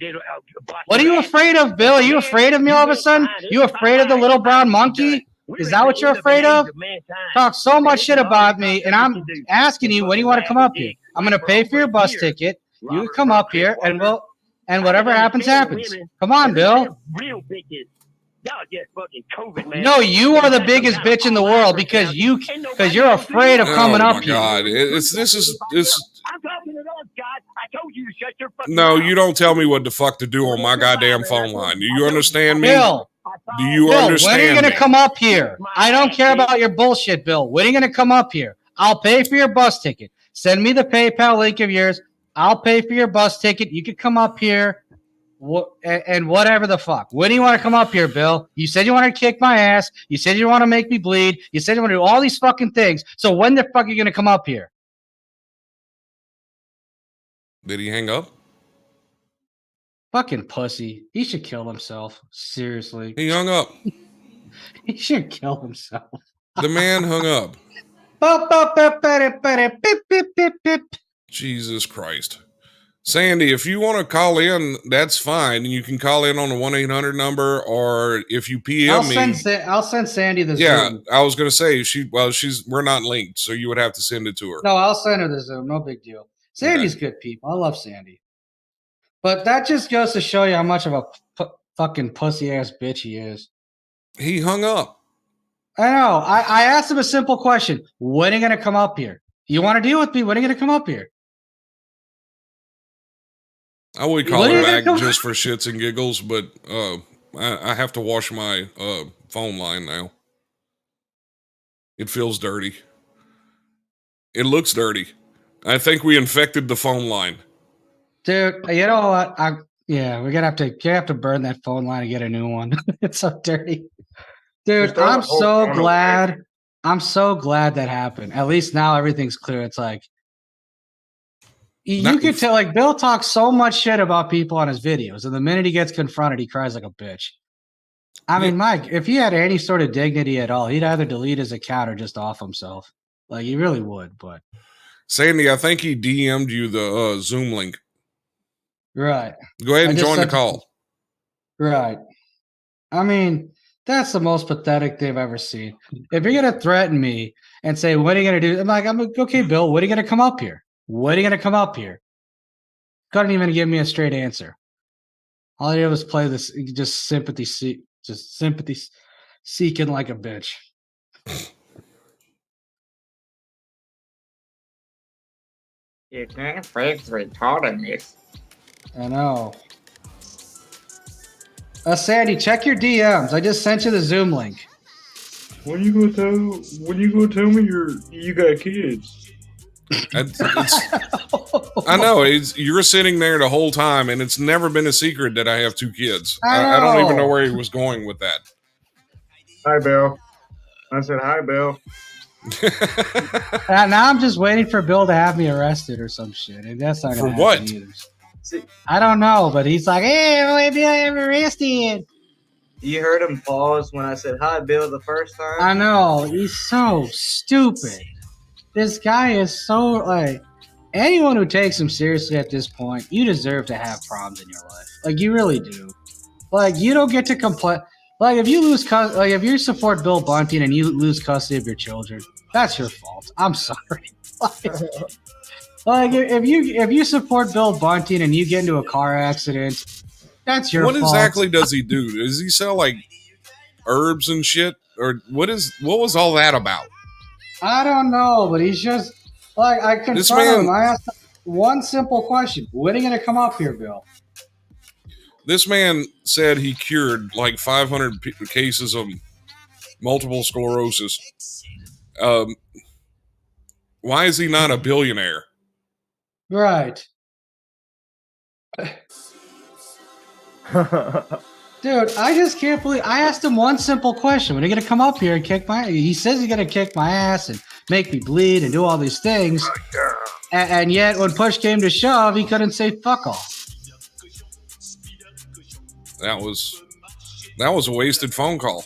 What are you afraid of, Bill? Are you afraid of me all of a sudden? You afraid of the little brown monkey? Is that what you're afraid of? Talk so much shit about me, and I'm asking you when you want to come up here. I'm gonna pay for your bus ticket. You can come up here, and whatever happens, happens. Come on, Bill. Real bitches. Y'all just fucking COVID, man. No, you are the biggest bitch in the world because you're afraid of coming up here. Oh my God, this. I'm talking to those guys. I told you to shut your fucking No, mouth. you don't tell me what the fuck to do on my goddamn phone line. Do you understand me? Bill, Do you Bill, understand when are you going me? to come up here? I don't care about your bullshit, Bill. When are you going to come up here? I'll pay for your bus ticket. Send me the PayPal link of yours. I'll pay for your bus ticket. You can come up here and whatever the fuck. When do you want to come up here, Bill? You said you want to kick my ass. You said you want to make me bleed. You said you want to do all these fucking things. So when the fuck are you going to come up here? Did he hang up? Fucking pussy. He should kill himself. Seriously. He hung up. He should kill himself. The man hung up. Jesus Christ. Sandy, if you want to call in, that's fine. You can call in on the 1-800 number, or if you PM me. I'll send Sandy the Yeah, Zoom. I was going to say, we're not linked, so you would have to send it to her. No, I'll send her the Zoom. No big deal. Sandy's good people. I love Sandy. But that just goes to show you how much of a fucking pussy ass bitch he is. He hung up. I know. I asked him a simple question. When are you going to come up here? You want to deal with me? When are you going to come up here? I would call her back just for shits and giggles, but I have to wash my phone line now. It feels dirty. It looks dirty. I think we infected the phone line. Dude, you know what? Yeah, we're gonna have to burn that phone line and get a new one. It's so dirty. Dude, Just throw I'm the whole so phone away. glad. I'm so glad that happened. At least now everything's clear. It's like you could tell, like, Bill talks so much shit about people on his videos, and the minute he gets confronted, he cries like a bitch. I mean, Mike, if he had any sort of dignity at all, he'd either delete his account or just off himself. Like, he really would, but. Sandy, I think he DM'd you the Zoom link. Right. Go ahead and join the call. Right. I mean, that's the most pathetic thing I've ever seen. If you're going to threaten me and say, what are you going to do? I'm like, okay, Bill, what are you going to come up here? What are you going to come up here? Couldn't even give me a straight answer. All he did was play this, just sympathy seeking like a bitch. You can't fake retardedness. I know. Sandy, check your DMs. I just sent you the Zoom link. When you gonna tell me you got kids? I know. You're sitting there the whole time, and it's never been a secret that I have 2 kids. I don't even know where he was going with that. Hi, Bill. I said, hi, Bill. Now I'm just waiting for Bill to have me arrested or some shit. And that's not gonna For what? happen either. I don't know, but he's like, hey, Bill, I'm arrested. You heard him pause when I said hi, Bill, the first time? I know. He's so stupid. This guy is so, like, anyone who takes him seriously at this point, you deserve to have problems in your life. Like, you really do. Like, you don't get to complain. Like, if you if you support Bill Bunting and you lose custody of your children, that's your fault. I'm sorry. Like if you support Bill Bunting and you get into a car accident, that's your fault. What exactly does he do? Does he sell like herbs and shit, or what was all that about? I don't know, but he's just like, I confronted him. I asked him one simple question: when are you going to come up here, Bill? This man said he cured like 500 cases of multiple sclerosis. Why is he not a billionaire? Right. Dude, I just can't believe I asked him one simple question. When are you going to come up here and kick my ass? He says he's going to kick my ass and make me bleed and do all these things. And yet when push came to shove, he couldn't say fuck off. That was a wasted phone call.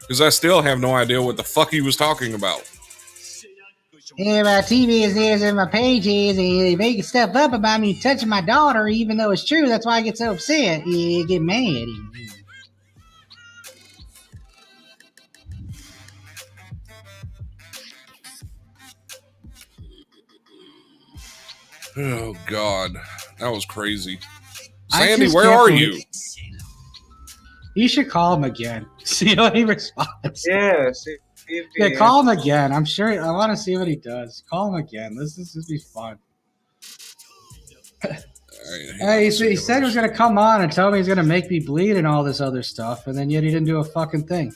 Because I still have no idea what the fuck he was talking about. Yeah, my TV is this and my pages, and they making stuff up about me touching my daughter, even though it's true. That's why I get so upset. You get mad. Oh, God. That was crazy. Sandy, where are you? You should call him again. See what he responds. Yeah, yeah, call him again. I'm sure. I want to see what he does. Call him again. This will be fun. Right, he said he was going to come on and tell me he's going to make me bleed and all this other stuff, and then yet he didn't do a fucking thing.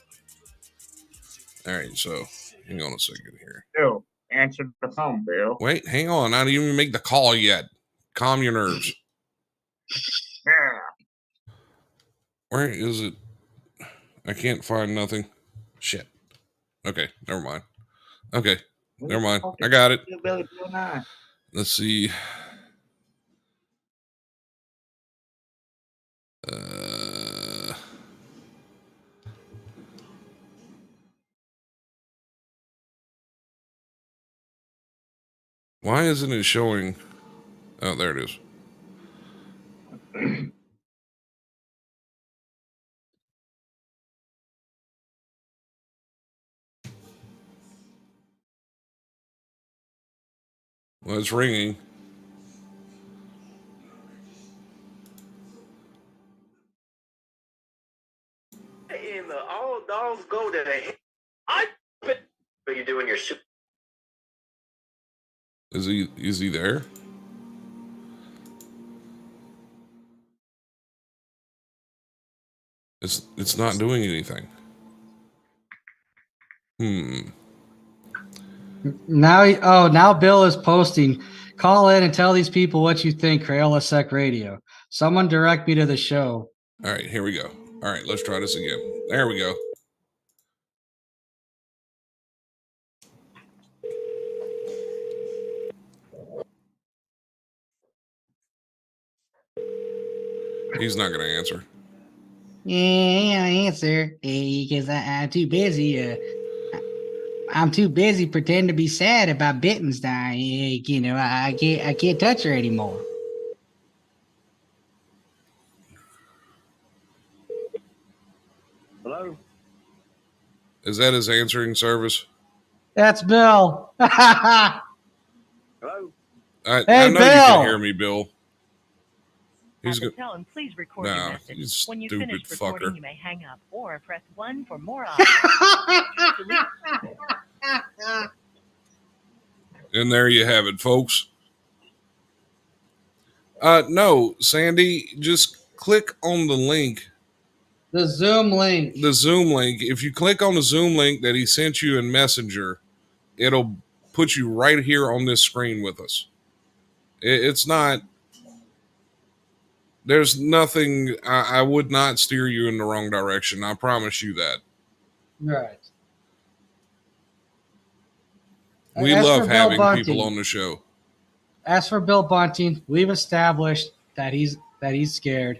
All right, so hang on a second here. Bill, answer the phone, Bill. Wait, hang on. I didn't even make the call yet. Calm your nerves. Yeah. Where is it? I can't find nothing. Shit. Okay, never mind. Okay, never mind. I got it. Let's see. Why isn't it showing? Oh, there it is. Well, it's ringing. And all dogs go to hell. What are you doing your soup? Is he there? It's not doing anything. Now Bill is posting. Call in and tell these people what you think. CrayolaSec Radio. Someone direct me to the show. All right, here we go. All right, let's try this again. There we go. He's not going to answer. Yeah, I'll answer because I'm too busy. I'm too busy pretending to be sad about Bitten's dying. You know, I can't touch her anymore. Hello? Is that his answering service? That's Bill. Hello? I Hey, know Bill. you can hear me, Bill. He's At the good. tone, please record No, your message. you When you stupid finish recording, fucker. you may hang up or press 1 for more options. And there you have it, folks. No, Sandy, just click on the link. The Zoom link. The Zoom link. If you click on the Zoom link that he sent you in Messenger, it'll put you right here on this screen with us. It's not. There's nothing. I would not steer you in the wrong direction. I promise you that. Right. We As love for Bill having Bunting- people on the show. As for Bill Bunting, we've established that he's scared.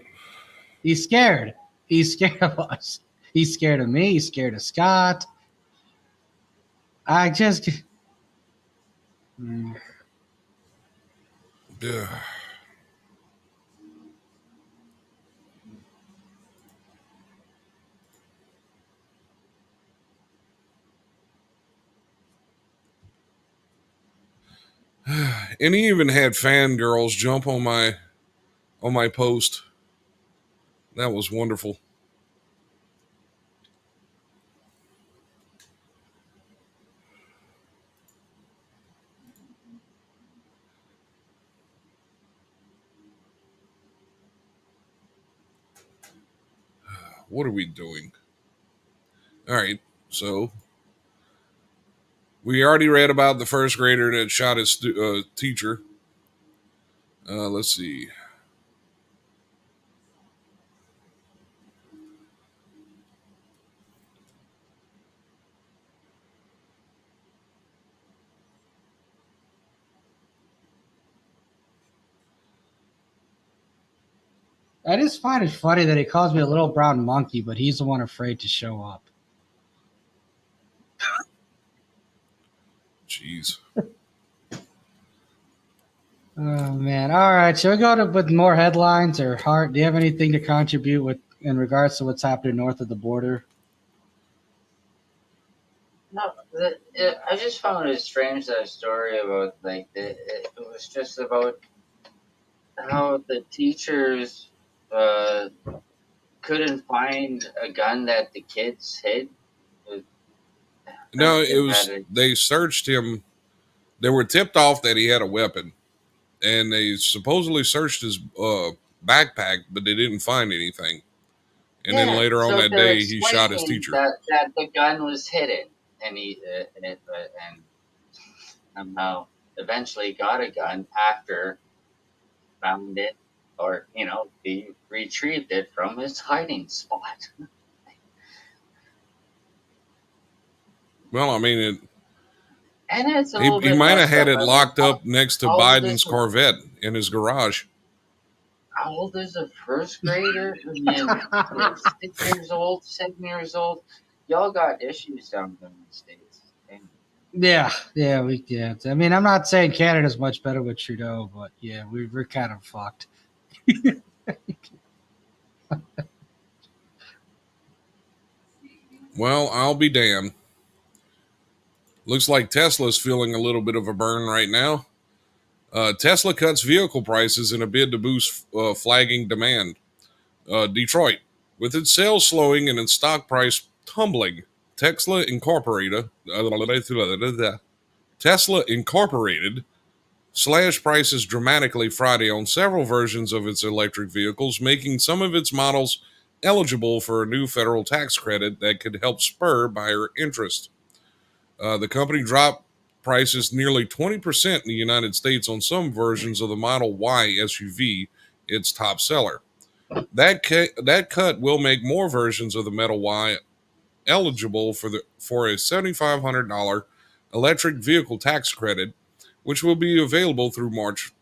He's scared. He's scared of us. He's scared of me. He's scared of Scott. I just. Ugh. And he even had fangirls jump on my post. That was wonderful. What are we doing? All right, so we already read about the first grader that shot his teacher. Let's see. I just find it funny that he calls me a little brown monkey, but he's the one afraid to show up. Jeez. Oh man! All right, shall we go with more headlines? Or Hart, do you have anything to contribute in regards to what's happening north of the border? No, I just found it strange, that story about it was just about how the teachers couldn't find a gun that the kids hid. No, it was they searched him. They were tipped off that he had a weapon, and they supposedly searched his backpack, but they didn't find anything. And then later on that day, he shot his teacher. That the gun was hidden, and and somehow eventually got a gun after found it, or he retrieved it from his hiding spot. Well, I mean, And it's he might have had it locked up next to Biden's Corvette in his garage. How old is a first grader? I mean, 6 years old, 7 years old. Y'all got issues down there in the States. Yeah. I mean, I'm not saying Canada's much better with Trudeau, but yeah, we're kind of fucked. Well, I'll be damned. Looks like Tesla's feeling a little bit of a burn right now. Tesla cuts vehicle prices in a bid to boost flagging demand. Detroit, with its sales slowing and its stock price tumbling, Tesla Incorporated slashed prices dramatically Friday on several versions of its electric vehicles, making some of its models eligible for a new federal tax credit that could help spur buyer interest. The company dropped prices nearly 20% in the United States on some versions of the Model Y SUV its top seller. That cut will make more versions of the Metal Y eligible for a $7,500 electric vehicle tax credit, which will be available through March.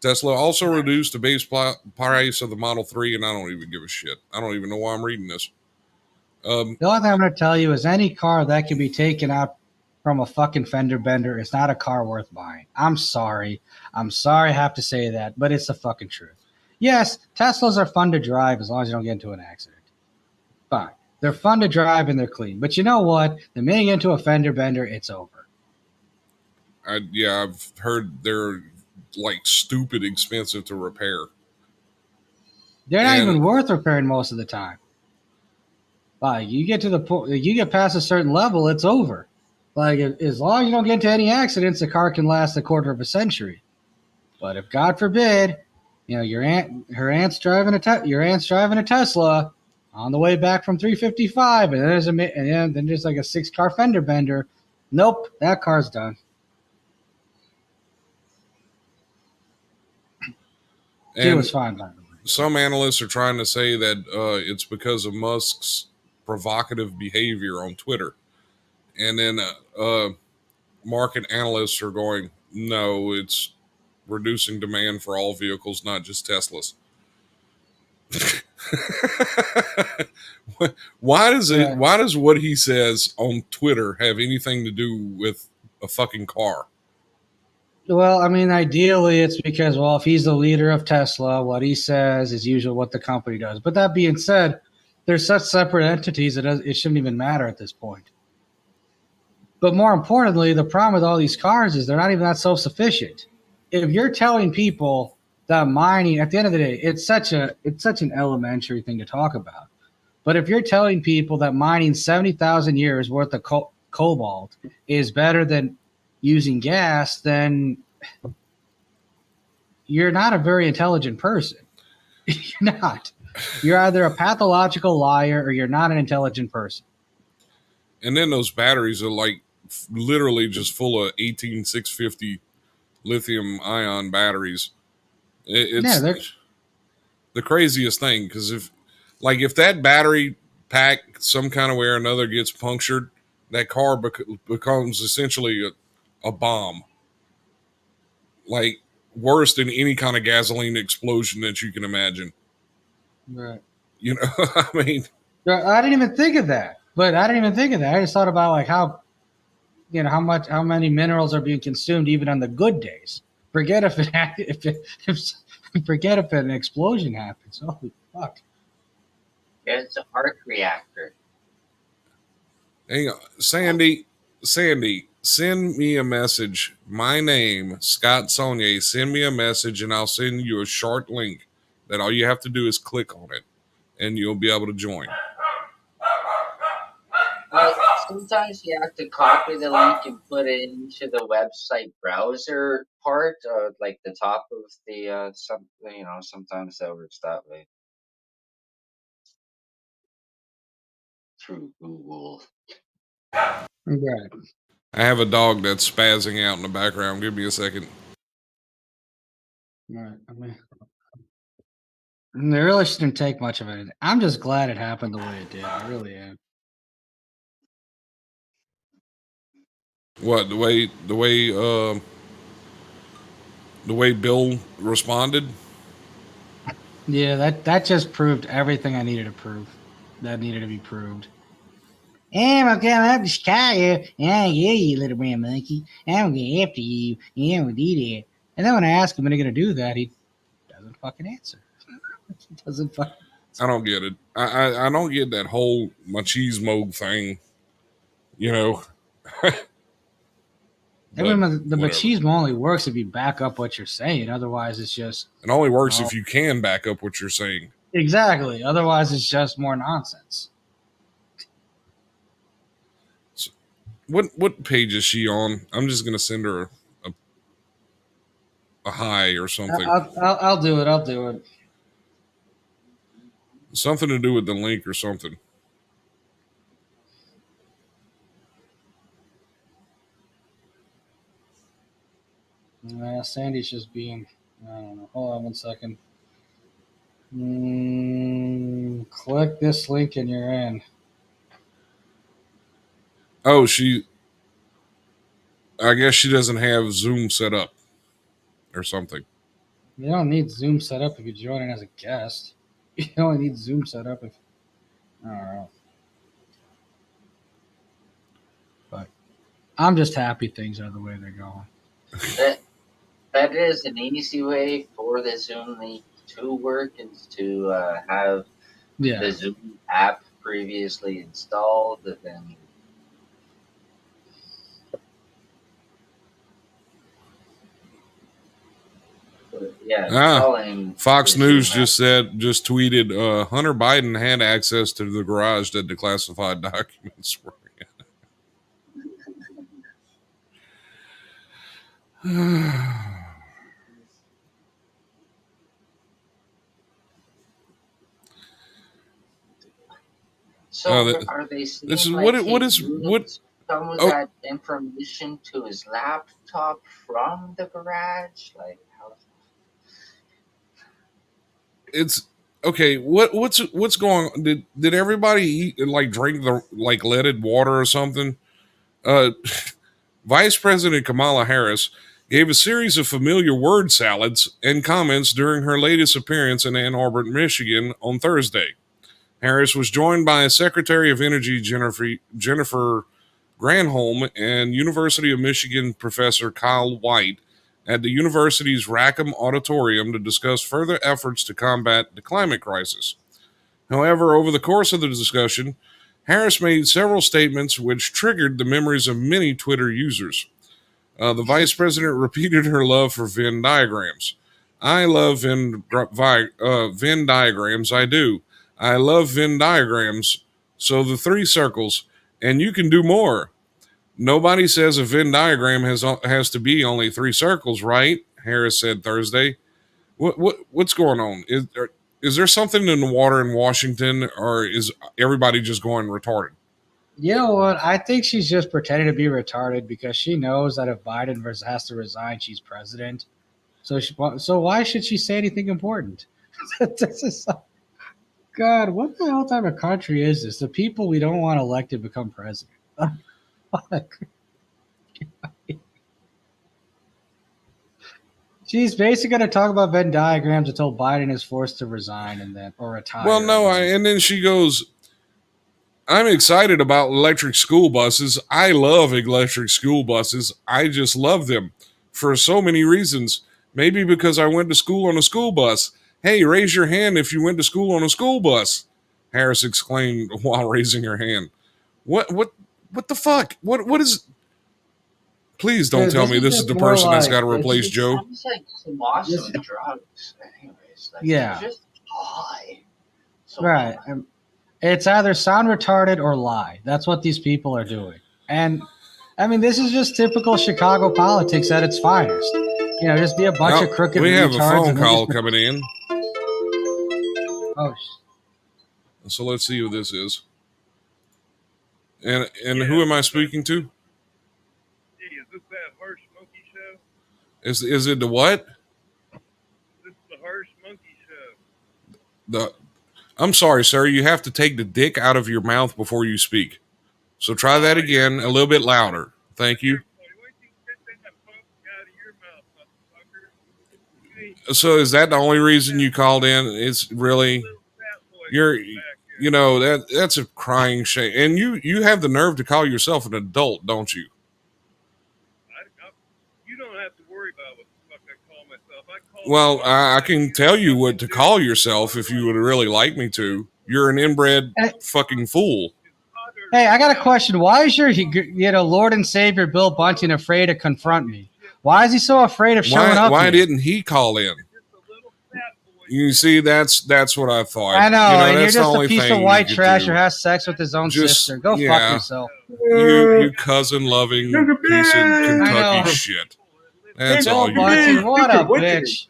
Tesla also reduced the base price of the Model 3, and I don't even give a shit. I don't even know why I'm reading this. The only thing I'm going to tell you is any car that can be taken out from a fucking fender bender is not a car worth buying. I'm sorry. I have to say that, but it's the fucking truth. Yes, Teslas are fun to drive as long as you don't get into an accident. Fine. They're fun to drive and they're clean. But you know what? The minute you get into a fender bender, it's over. I've heard they're like stupid expensive to repair. They're not even worth repairing most of the time. Like you get to the point, you get past a certain level, it's over. Like as long as you don't get into any accidents, the car can last a quarter of a century. But if God forbid, your aunt's driving a Tesla on the way back from 355, and then there's like a 6-car fender bender. Nope, that car's done. It was fine, by the way. Some analysts are trying to say that it's because of Musk's provocative behavior on Twitter. And then market analysts are going, no, it's reducing demand for all vehicles, not just Teslas. Why does what he says on Twitter have anything to do with a fucking car? Well, I mean, ideally, it's because, if he's the leader of Tesla, what he says is usually what the company does. But that being said, they're such separate entities that it shouldn't even matter at this point. But more importantly, the problem with all these cars is they're not even that self-sufficient. If you're telling people that mining, at the end of the day, it's such an elementary thing to talk about. But if you're telling people that mining 70,000 years worth of cobalt is better than using gas, then you're not a very intelligent person. You're not. You're either a pathological liar or you're not an intelligent person. And then those batteries are like literally just full of 18650 lithium ion batteries. It's the craziest thing because if that battery pack some kind of way or another gets punctured, that car becomes essentially a bomb. Like worse than any kind of gasoline explosion that you can imagine. Right. I mean, I didn't even think of that. I just thought about like how many minerals are being consumed even on the good days. Forget if an explosion happens. Holy fuck. It's an arc reactor. Hang on. Sandy, send me a message. My name, Scott Sonnier. Send me a message and I'll send you a short link that all you have to do is click on it and you'll be able to join. Sometimes you have to copy the link and put it into the website browser part, like the top of the sometimes that works that way. Through Google. Right. I have a dog that's spazzing out in the background. Give me a second. Right. I mean, they really shouldn't take much of it. I'm just glad it happened the way it did. I really am. What the way Bill responded? Yeah, that just proved everything I needed to prove. That needed to be proved. I'm gonna come up to Chicago. Yeah, you little brown monkey. I'm gonna get after you. Yeah, I'm gonna do that. And then when I ask him when they're gonna do that, he doesn't fucking answer. He doesn't fucking answer. I don't get it. I don't get that whole machismo thing. The machismo only works if you back up what you're saying. Otherwise, it's just. It only works if you can back up what you're saying. Exactly. Otherwise, it's just more nonsense. So, what page is she on? I'm just gonna send her a hi or something. I'll do it. I'll do it. Something to do with the link or something. Sandy's just being I don't know. Hold on 1 second. Click this link and you're in. Oh, I guess she doesn't have Zoom set up or something. You don't need Zoom set up if you're joining as a guest. You only need Zoom set up if. I don't know. But I'm just happy things are the way they're going. That is an easy way for the Zoom link to work, is to have the Zoom app previously installed, and then Fox News just tweeted Hunter Biden had access to the garage that the classified documents were in. So are they saying this is like some of that information to his laptop from the garage? Like how? It's okay. What's going on? Did everybody eat and like drink the like leaded water or something? Vice President Kamala Harris gave a series of familiar word salads and comments during her latest appearance in Ann Arbor, Michigan on Thursday. Harris was joined by Secretary of Energy Jennifer Granholm and University of Michigan professor Kyle White at the university's Rackham Auditorium to discuss further efforts to combat the climate crisis. However, over the course of the discussion, Harris made several statements which triggered the memories of many Twitter users. The vice president repeated her love for Venn diagrams. I love Venn diagrams, I do. I love Venn diagrams. So the 3 circles, and you can do more. Nobody says a Venn diagram has to be only 3 circles, right? Harris said Thursday. What's going on? Is there something in the water in Washington, or is everybody just going retarded? You know what? I think she's just pretending to be retarded because she knows that if Biden has to resign, she's president. So why should she say anything important? This is God. What the hell type of country is this? The people we don't want elected become president. She's basically going to talk about Venn diagrams until Biden is forced to resign or retire. Well, no, and then she goes, I'm excited about electric school buses. I love electric school buses. I just love them for so many reasons. Maybe because I went to school on a school bus. Hey, raise your hand if you went to school on a school bus, Harris exclaimed while raising her hand. What the fuck? What is... Please don't tell me this is the person that's got to replace Joe. It sounds like some awesome drugs. Anyways, just lie. So right. It's either sound retarded or lie. That's what these people are doing. And, I mean, this is just typical Chicago politics at its finest. You know, just be a bunch of crooked We have a phone call coming in. Oh, so let's see who this is. And who am I speaking to? Is this that Harsh Monkey Show? Is it the what? This is the Harsh Monkey Show. I'm sorry, sir. You have to take the dick out of your mouth before you speak. So try that again, a little bit louder. Thank you. So is that the only reason you called in? It's really that's a crying shame. And you have the nerve to call yourself an adult, don't you? You don't have to worry about what the fuck I call myself. Well, I can tell you what to call yourself if you would really like me to. You're an inbred fucking fool. Hey, I got a question. Why is your Lord and Savior Bill Bunting afraid to confront me? Why is he so afraid of showing up? Why didn't he call in? You see, that's what I thought. I know, and you're just a piece of white trash who has sex with his own sister. Go fuck yourself. You cousin-loving piece of Kentucky shit. That's all you do. What a bitch.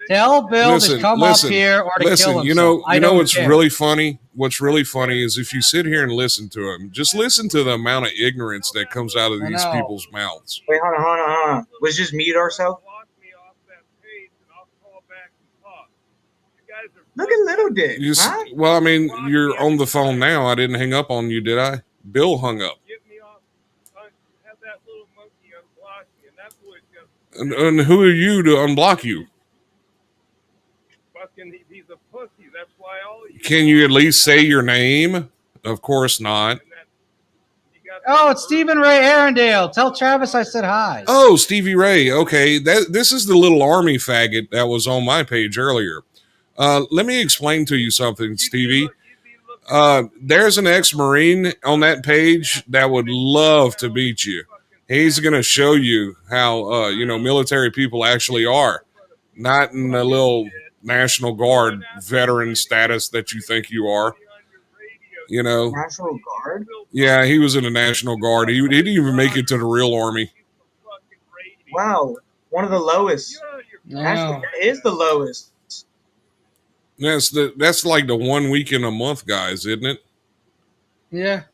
Tell Bill to come up here or to kill himself. You know what's really funny? What's really funny is if you sit here and listen to him, just listen to the amount of ignorance that comes out of these people's mouths. Wait, hold on. Let's just mute ourselves. Look at little dick, huh? Well, I mean, you're on the phone now. I didn't hang up on you, did I? Bill hung up. Get me off. Have that little monkey unblock me, and that's what just And who are you to unblock you? fucking. He's a pussy. That's why all of you. Can you at least say your name? Of course not. And that, you got Oh, it's Stephen Ray Arundel. Tell Travis I said hi. Oh, Stevie Ray. Okay, this is the little army faggot that was on my page earlier. Let me explain to you something, Stevie. There's an ex-Marine on that page that would love to beat you. He's going to show you how, military people actually are. Not in the little National Guard veteran status that you think you are. You know? National Guard? Yeah, he was in the National Guard. He didn't even make it to the real army. Wow, one of the lowest. National Guard is the lowest. That's like the 1 week in a month, guys, isn't it? Yeah.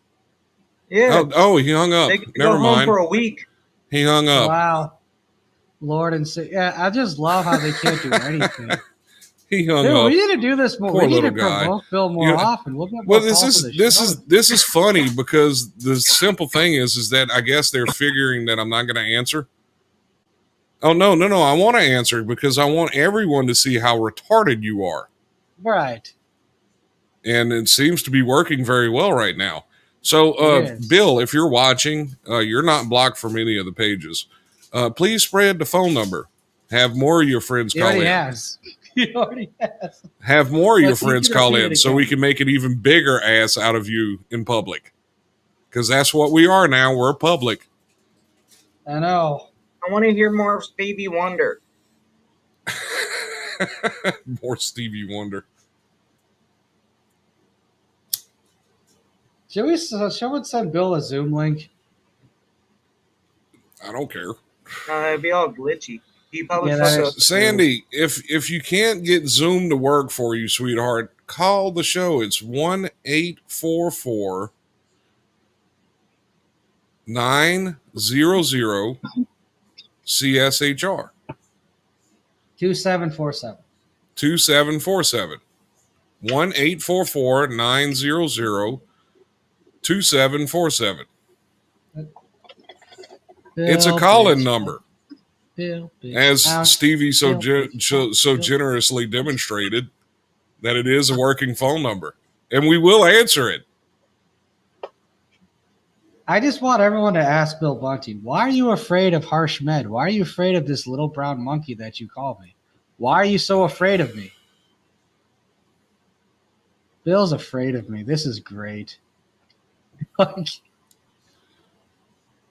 Yeah. Oh, he hung up. They could Never go home mind. for a week. He hung up. Wow. Lord and yeah, I just love how they can't do anything. He hung Dude, up. we need to do this more. Poor We need to little guy. provoke Bill more often. We'll get Well, more calls for this is funny because the simple thing is that I guess they're figuring that I'm not going to answer. Oh no! I want to answer because I want everyone to see how retarded you are. Right. And it seems to be working very well right now. So, Bill, if you're watching, you're not blocked from any of the pages. Please spread the phone number. Have more of your friends He call already in. has. He already has. Have more of your Let's friends repeat call it in again. so we can make an even bigger ass out of you in public. Because that's what we are now. We're public. I know. I want to hear more of Stevie Wonder. More Stevie Wonder. Should we send Bill a Zoom link? I don't care. It'd be all glitchy. He probably Yeah, fuck that up. is- Sandy, if you can't get Zoom to work for you, sweetheart, call the show. It's 1-844 900 CSHR 2747. 2747. 1-844 900 2747. It's a call-in number. Bill, As Stevie so Bill, generously demonstrated that it is a working phone number. And we will answer it. I just want everyone to ask Bill Bunting, why are you afraid of Harsh Med? Why are you afraid of this little brown monkey that you call me? Why are you so afraid of me? Bill's afraid of me. This is great.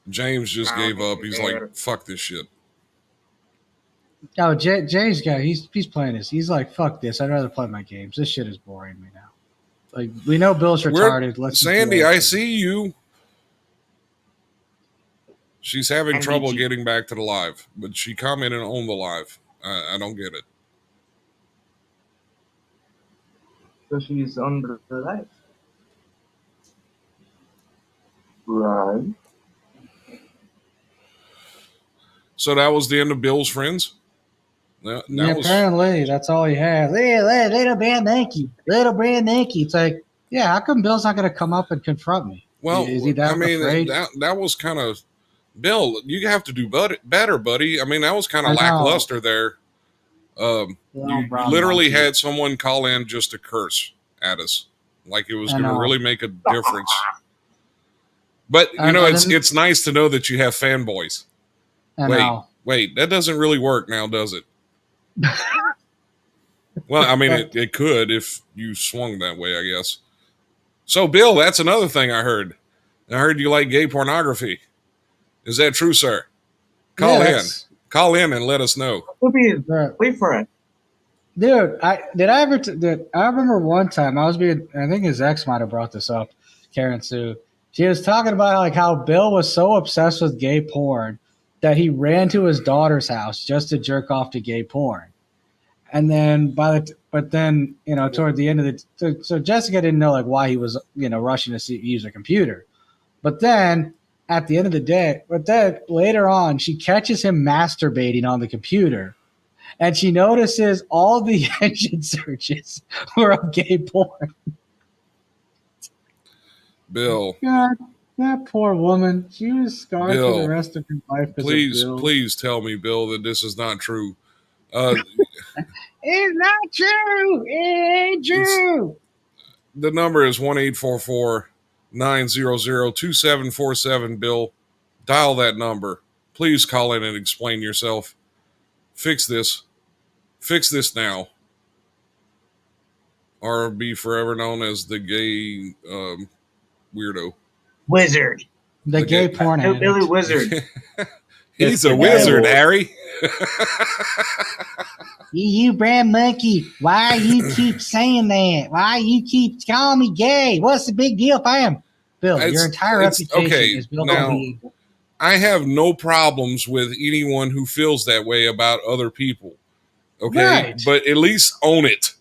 James just gave up. He's like, fuck this shit. Oh, Jay's guy, he's playing this. He's like, fuck this. I'd rather play my games. This shit is boring me now. Like, we know Bill's retarded. Let's Sandy, I see you. She's having trouble getting back to the live, but she commented on the live. I don't get it. So she's under the light. Right. So that was the end of Bill's friends? Apparently, that's all he has. Hey, little brand Yankee. Little brand Yankee. It's like, yeah, how come Bill's not going to come up and confront me? Well, is he that afraid? That was kind of, Bill, you have to do better, buddy. I mean, that was kind of lackluster there. You literally had someone call in just to curse at us. Like it was going to really make a difference. But, it's nice to know that you have fanboys. Wait, that doesn't really work now, does it? Well, I mean, it could if you swung that way, I guess. So, Bill, that's another thing I heard. I heard you like gay pornography. Is that true, sir? Call in and let us know. Wait for it. Dude, I remember one time I think his ex might have brought this up, Karen Sue. She was talking about like how Bill was so obsessed with gay porn that he ran to his daughter's house just to jerk off to gay porn. And then toward the end of so Jessica didn't know like why he was, rushing to use a computer. But then at the end of the day, later on, she catches him masturbating on the computer. and she notices all the engine searches were of gay porn. Bill, God, that poor woman. She was scarred for the Bill, rest of her life because of Bill. please tell me, Bill, that this is not true. It's not true. It ain't true. The number is 1-844-900-2747, Bill. Dial that number. Please call in and explain yourself. Fix this. Fix this now. Or be forever known as the gay weirdo. Wizard. The gay porn Hillbilly addict. wizard. He's the a wizard, devil. Harry. You brand monkey. Why you keep saying that? Why you keep calling me gay? What's the big deal if I am? Bill, your entire reputation okay, is built now, on being. I have no problems with anyone who feels that way about other people. Okay? Right. But at least own it.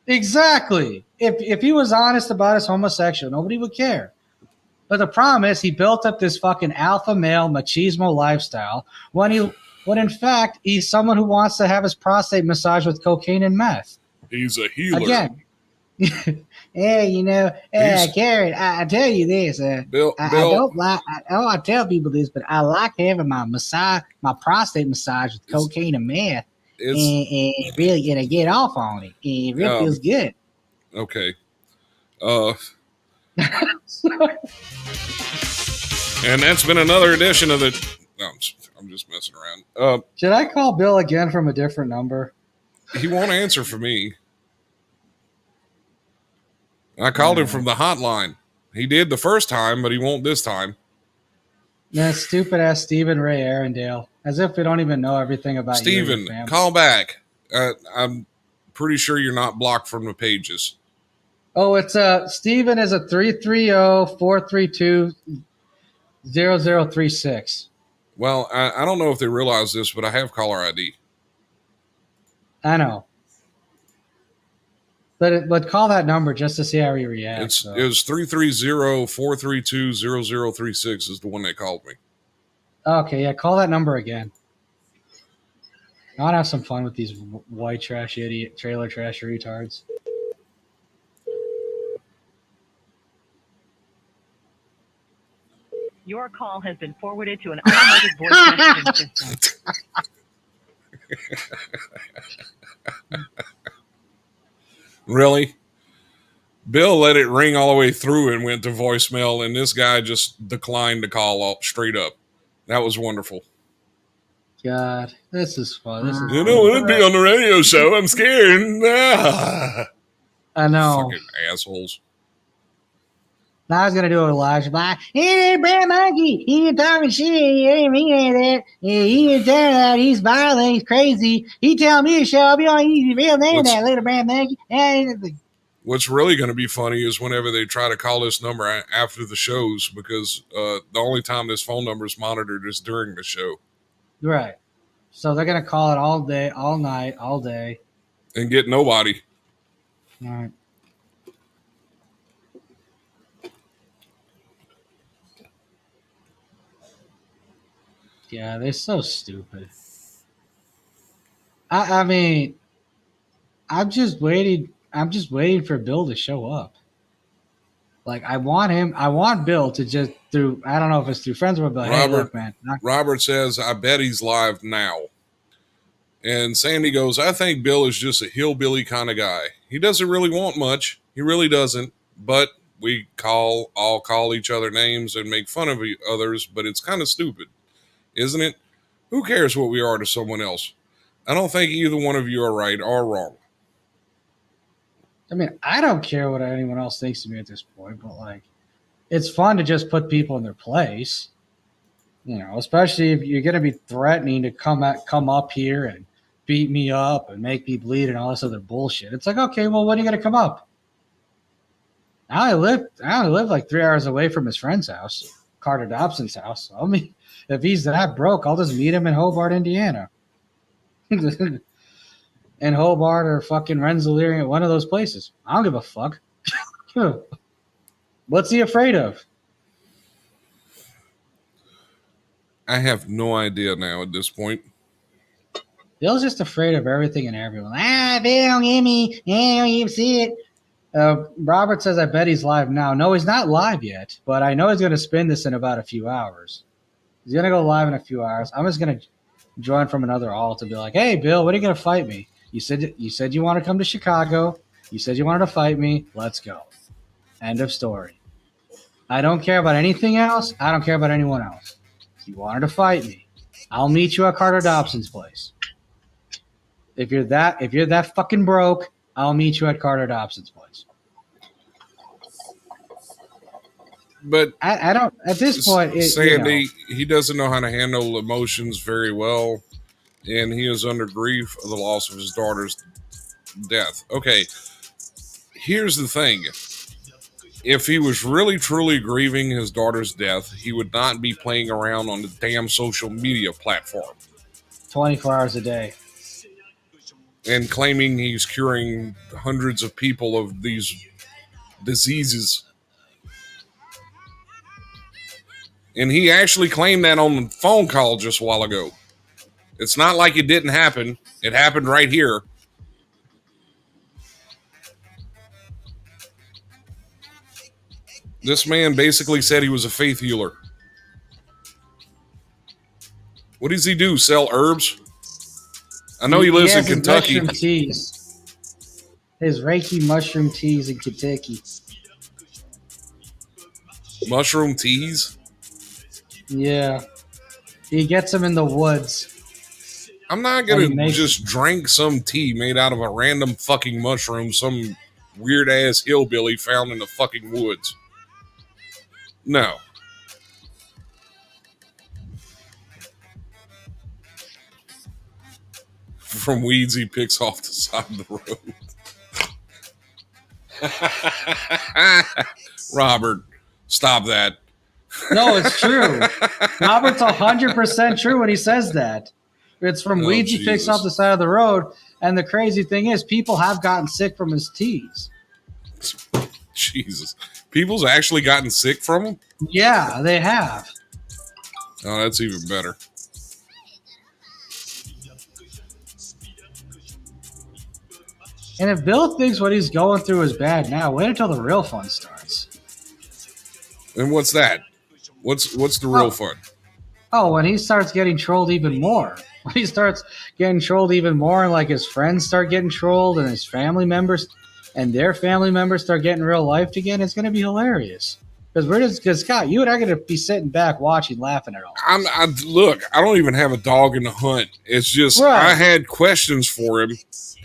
Exactly. If he was honest about his homosexual, nobody would care. But the problem is he built up this fucking alpha male machismo lifestyle when in fact he's someone who wants to have his prostate massaged with cocaine and meth. He's a healer. Again. Yeah, Garrett, I tell you this. Bill, I don't like. I tell people this, but I like having my prostate massage with cocaine and meth, and really gonna get off on it. It really feels good. Okay. And that's been another edition of the. No, I'm just messing around. Should I call Bill again from a different number? He won't answer for me. I called him from the hotline. He did the first time, but he won't this time. That stupid ass Stephen Ray Arendale. As if we don't even know everything about Stephen, you and your family. call back. I'm pretty sure you're not blocked from the pages. Oh, it's Stephen is a 330-432-0036. Well, I don't know if they realize this, but I have caller ID. I know. But call that number just to see how he reacts. It was 330-432-0036 is the one that called me. Okay, yeah, call that number again. I want to have some fun with these white trash idiot trailer trash retards. Your call has been forwarded to an automated voice messaging system. Really? Bill let it ring all the way through and went to voicemail, and this guy just declined to call up straight up. That was wonderful. God, this is fun. This is you don't want to be on the radio show. I'm scared. I know. Fucking assholes. Now I was gonna do a live like, hey, Brad Monkey, he talking shit. He ain't mean any of that. He didn't tell that. He's violent. He's crazy. He tell me to show up. You don't use real name, that little Brad Monkey. What's really going to be funny is whenever they try to call this number after the shows, because the only time this phone number is monitored is during the show. Right. So they're gonna call it all day, all night, all day, and get nobody. All right. Yeah, they're so stupid. I mean, I'm just waiting for Bill to show up. Like, I want Bill to just through, I don't know if it's through friends or but hey, look, man. Robert says, I bet he's live now. And Sandy goes, I think Bill is just a hillbilly kind of guy. He doesn't really want much. He really doesn't. But we all call each other names and make fun of others, but it's kind of stupid. Isn't it? Who cares what we are to someone else? I don't think either one of you are right or wrong. I mean, I don't care what anyone else thinks of me at this point, but like, it's fun to just put people in their place. You know, especially if you're going to be threatening to come up here and beat me up and make me bleed and all this other bullshit. It's like, okay, well, when are you going to come up? I only live like 3 hours away from his friend's house, Carter Dobson's house. I mean, if he's that broke, I'll just meet him in Hobart, Indiana. In Hobart or fucking Rensselaer, one of those places. I don't give a fuck. What's he afraid of? I have no idea now at this point. Bill's just afraid of everything and everyone. Bill, don't get me. I don't even see it. Robert says, I bet he's live now. No, he's not live yet, but I know he's going to spin this in about a few hours. He's going to go live in a few hours. I'm just going to join from another alt and be like, hey, Bill, when are you going to fight me? You said you want to come to Chicago. You said you wanted to fight me. Let's go. End of story. I don't care about anything else. I don't care about anyone else. If you wanted to fight me, I'll meet you at Carter Dobson's place. If you're that fucking broke, I'll meet you at Carter Dobson's place. But I don't. At this point, Sandy, he doesn't know how to handle emotions very well, and he is under grief of the loss of his daughter's death. Okay, here's the thing. If he was really truly grieving his daughter's death, he would not be playing around on the damn social media platform. 24 hours a day. And claiming he's curing hundreds of people of these diseases. And he actually claimed that on the phone call just a while ago. It's not like it didn't happen. It happened right here. This man basically said he was a faith healer. What does he do? Sell herbs? I know he lives in Kentucky. Mushroom teas. His Reiki mushroom teas in Kentucky. Mushroom teas? Yeah. He gets them in the woods. I'm not going to just drink some tea made out of a random fucking mushroom some weird-ass hillbilly found in the fucking woods. No. From weeds he picks off the side of the road. Robert, stop that. No, it's true. Robert's 100% true when he says that. It's from weeds he picks off the side of the road. And the crazy thing is, people have gotten sick from his teas. Jesus. People's actually gotten sick from them? Yeah, they have. Oh, that's even better. And if Bill thinks what he's going through is bad now, wait until the real fun starts. And what's that? What's the real fun? Oh, when he starts getting trolled even more. When he starts getting trolled even more, and like his friends start getting trolled, and his family members and their family members start getting real life again, it's going to be hilarious. Because Scott, you and I are going to be sitting back watching, laughing at all. Look, I don't even have a dog in the hunt. It's just I had questions for him,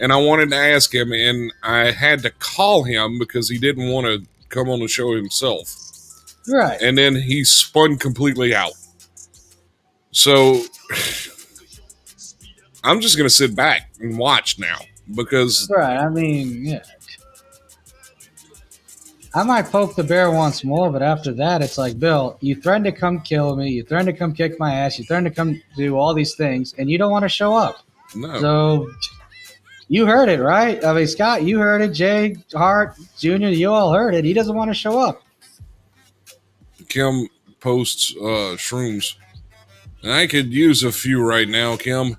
and I wanted to ask him, and I had to call him because he didn't want to come on the show himself. Right. And then he spun completely out. So I'm just going to sit back and watch now because... Right, I mean, yeah. I might poke the bear once more, but after that, it's like, Bill, you threatened to come kill me. You threatened to come kick my ass. You threatened to come do all these things, and you don't want to show up. No. So you heard it, right? I mean, Scott, you heard it. Jay, Hart, Jr., you all heard it. He doesn't want to show up. Kim posts shrooms. And I could use a few right now, Kim.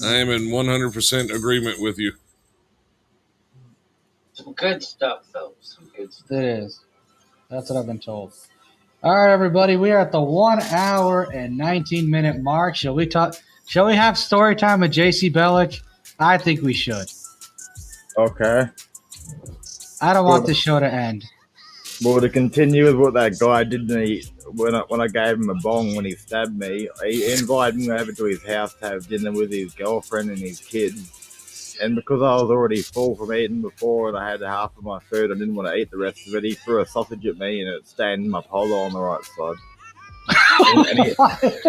I am in 100% agreement with you. Some good stuff, though. Some good stuff. It is. That's what I've been told. All right, everybody. We are at the 1 hour and 19-minute mark. Shall we have story time with JC Bellick? I think we should. Okay. I don't want this show to end. Well, to continue with what that guy did to me when I gave him a bong when he stabbed me, he invited me over to his house to have dinner with his girlfriend and his kids. And because I was already full from eating before and I had half of my food, I didn't want to eat the rest of it. He threw a sausage at me and it stayed in my polo on the right side.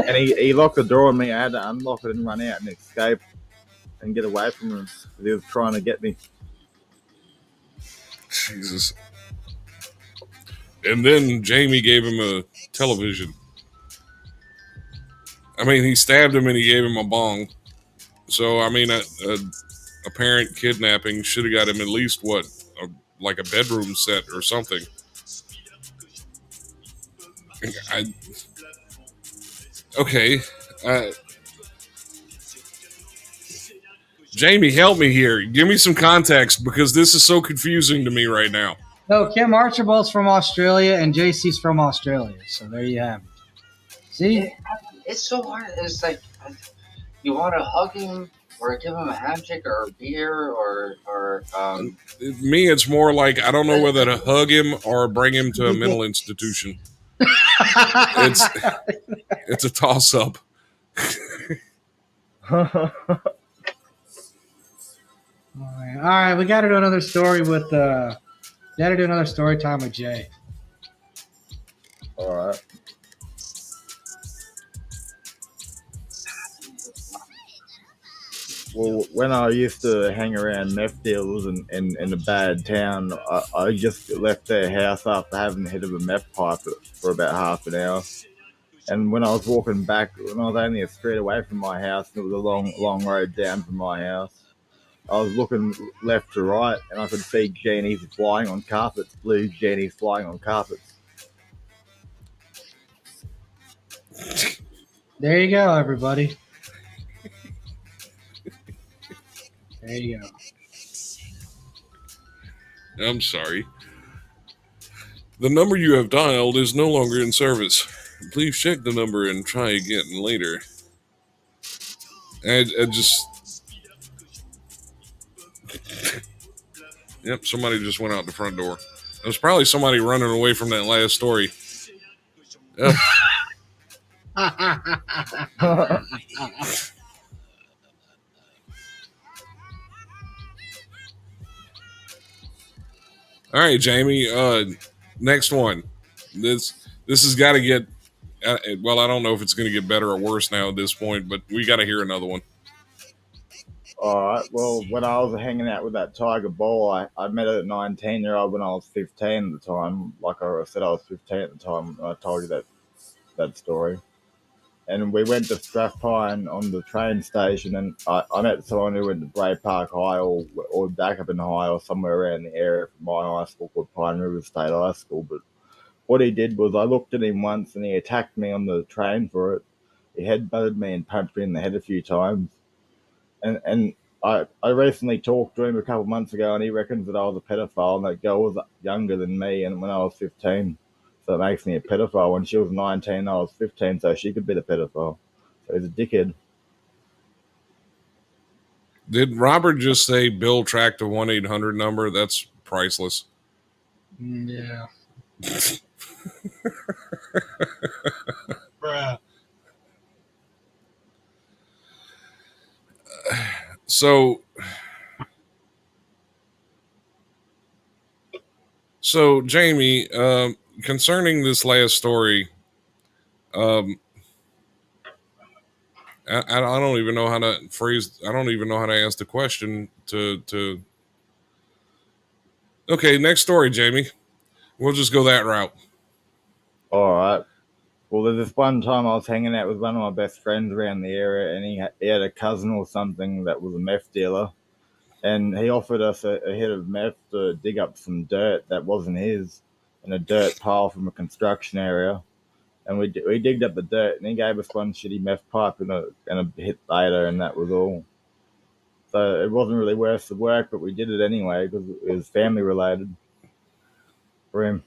and he locked the door on me. I had to unlock it and run out and escape and get away from him because he was trying to get me. Jesus. And then Jamie gave him a television. I mean, he stabbed him and he gave him a bong. So, I mean, a parent kidnapping should have got him at least, like a bedroom set or something. Okay. Jamie, help me here. Give me some context because this is so confusing to me right now. No, Kim Archibald's from Australia and JC's from Australia. So there you have it. See? It's so hard. It's like you want to hug him or give him a handshake or a beer or Me, it's more like I don't know whether to hug him or bring him to a mental institution. It's a toss up. All right, we got to do another story with got to do another story time with Jay. All right. Well, when I used to hang around meth dealers in a bad town, I just left their house after having hit of a meth pipe for about half an hour. And when I was walking back, when I was only a street away from my house, and it was a long road down from my house, I was looking left to right, and I could see genies flying on carpets, blue genies flying on carpets. There you go, everybody. There you go. I'm sorry. The number you have dialed is no longer in service. Please check the number and try again later. I just... Yep, somebody just went out the front door. It was probably somebody running away from that last story. All right, Jamie. Next one. This has got to get. Well, I don't know if it's going to get better or worse now at this point, but we got to hear another one. All right. Well, when I was hanging out with that tiger bull, I met a 19-year-old when I was 15 at the time. Like I said, I was 15 at the time when I told you that story. And we went to Strathpine on the train station, and I met someone who went to Bray Park High or back up in High or somewhere around the area from my high school called Pine River State High School. But what he did was I looked at him once and he attacked me on the train for it. He headbutted me and punched me in the head a few times. And I recently talked to him a couple of months ago, and he reckons that I was a pedophile, and that girl was younger than me, and when I was 15. So it makes me a pedophile. When she was 19, I was 15, so she could be the pedophile. So he's a dickhead. Did Robert just say Bill tracked a 1-800 number? That's priceless. Yeah. Bruh. So Jamie, concerning this last story, I don't even know how to phrase. I don't even know how to ask the question to. Okay, next story, Jamie. We'll just go that route. All right. Well, there's this one time I was hanging out with one of my best friends around the area, and he had a cousin or something that was a meth dealer, and he offered us a hit of meth to dig up some dirt that wasn't his in a dirt pile from a construction area. And we digged up the dirt, and he gave us one shitty meth pipe and a hit later, and that was all. So it wasn't really worth the work, but we did it anyway because it was family related for him.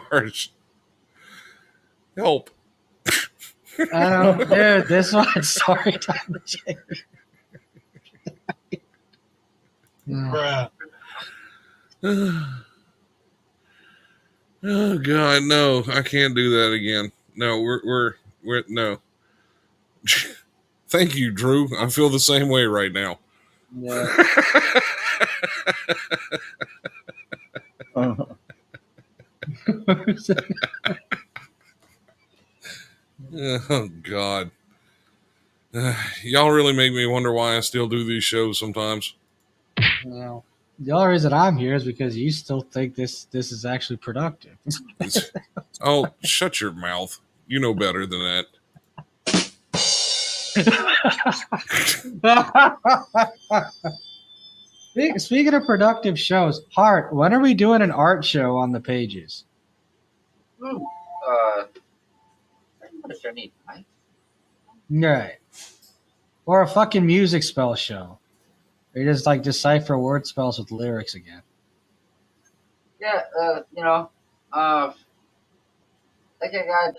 Harsh. Help. Dude, this one's story time with Jamie. Bruh. Oh God, no! I can't do that again. No, we're no. Thank you, Drew. I feel the same way right now. Yeah. Oh God. Y'all really make me wonder why I still do these shows sometimes. Well, the only reason I'm here is because you still think this is actually productive. Oh, shut your mouth. You know better than that. Speaking of productive shows, Hart, when are we doing an art show on the pages? publish any night. Right. Or a fucking music spell show. They just like decipher word spells with lyrics again. Yeah, like I got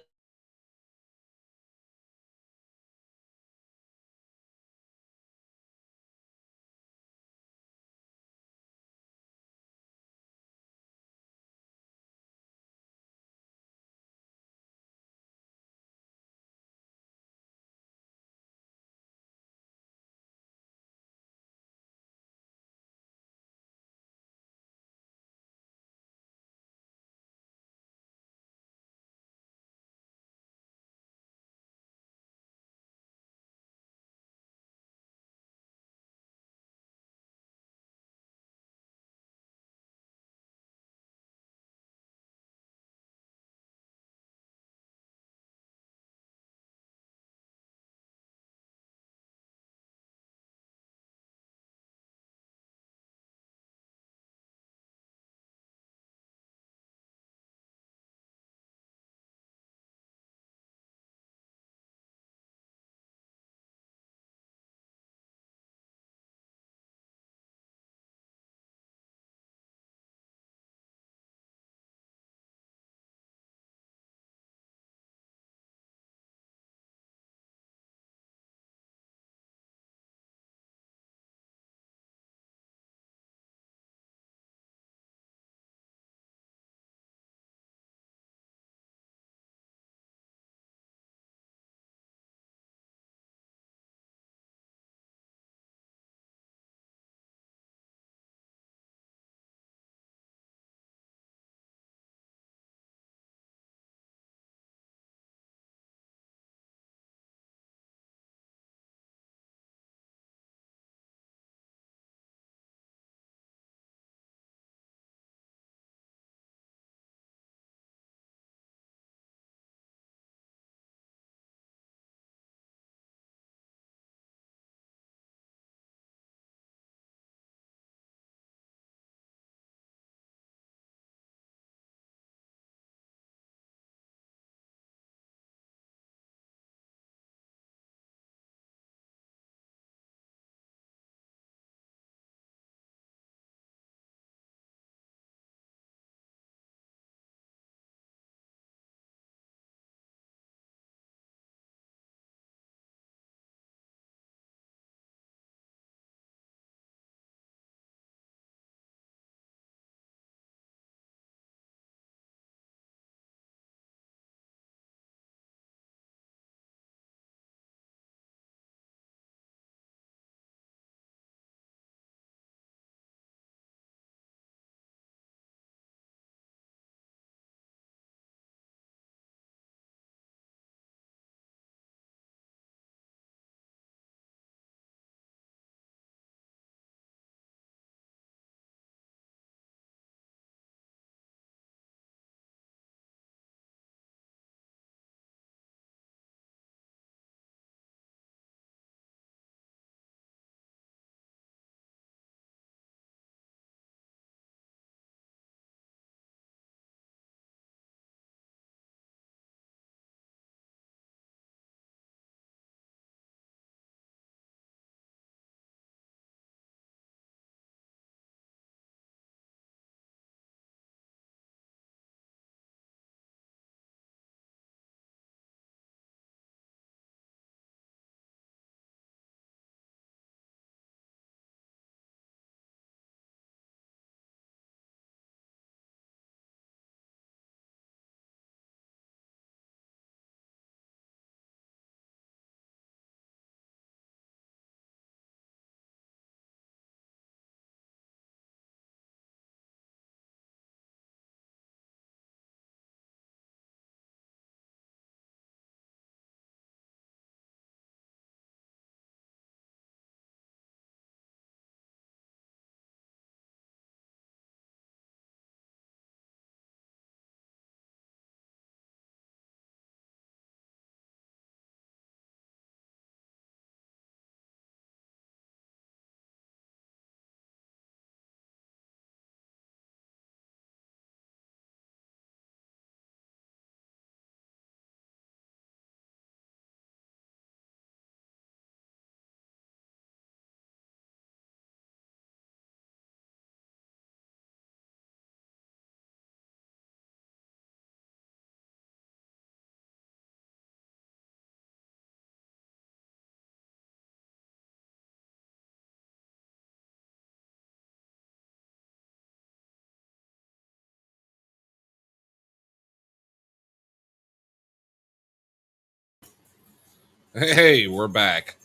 Hey, we're back.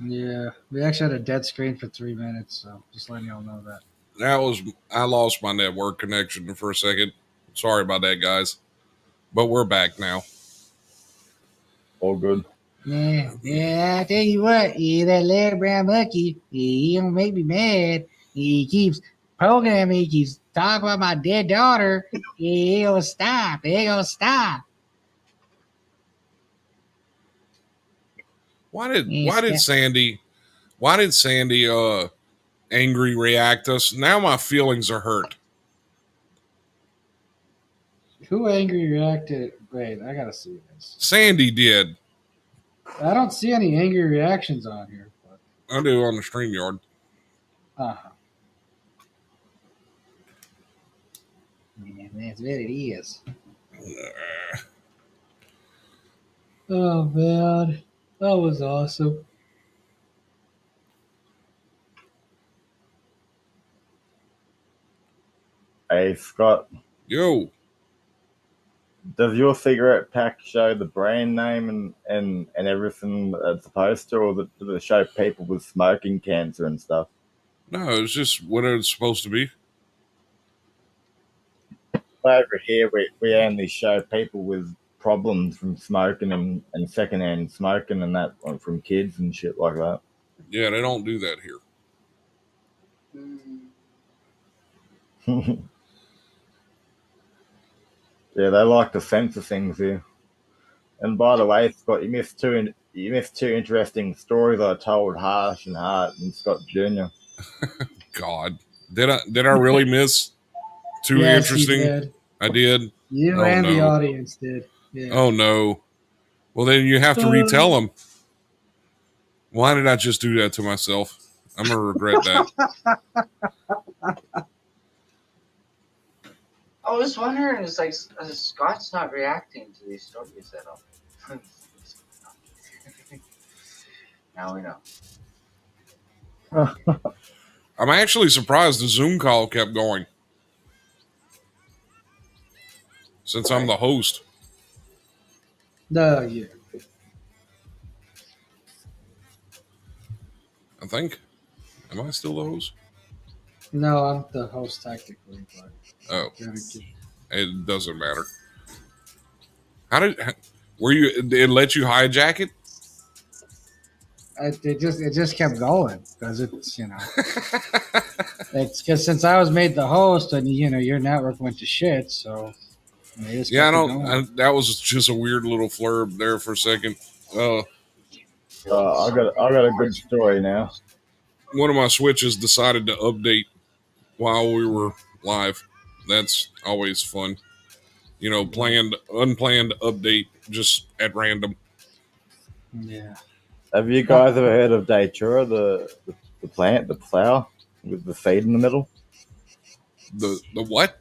Yeah, we actually had a dead screen for 3 minutes, so just letting y'all know that. I lost my network connection for a second. Sorry about that, guys. But we're back now. All good. Yeah, I tell you what, that Larry Brown monkey, he don't make me mad. He keeps programming, he keeps talking about my dead daughter. He ain't gonna stop, he ain't gonna stop. Why did Sandy angry react us? Now my feelings are hurt. Who angry reacted? Wait, I gotta see this. Sandy did. I don't see any angry reactions on here. But... I do on the StreamYard. Uh-huh. Yeah, that's what it is. Oh man, that was awesome. Hey, Scott, Yo, does your cigarette pack show the brand name and everything that it's supposed to, or does it show people with smoking cancer and stuff? no, it's just what it's supposed to be. Over here, we only show people with problems from smoking and secondhand smoking and that from kids and shit like that. Yeah, they don't do that here. Yeah, they like to censor things here. And by the way, Scott, you missed two interesting stories I told Harsh and Hart and Scott Jr. God, did I really miss two Yes, interesting? you did. I did. You Oh, and the no. audience did. Yeah. Oh no. Well, then you have to retell them. Why did I just do that to myself? I'm gonna regret that. I was wondering, it's like Scott's not reacting to these stories at all. Now we know. I'm actually surprised the Zoom call kept going. Since I'm the host. No, yeah. I think. Am I still the host? No, I'm the host technically, but It doesn't matter. It let you hijack it? It just kept going because it's it's because since I was made the host and your network went to shit, so yeah, that was just a weird little flurb there for a second. I got a good story now. One of my switches decided to update while we were live. That's always fun. Unplanned update just at random. Yeah. Have you guys ever heard of Datura, the plant, the flower with the seed in the middle? The what?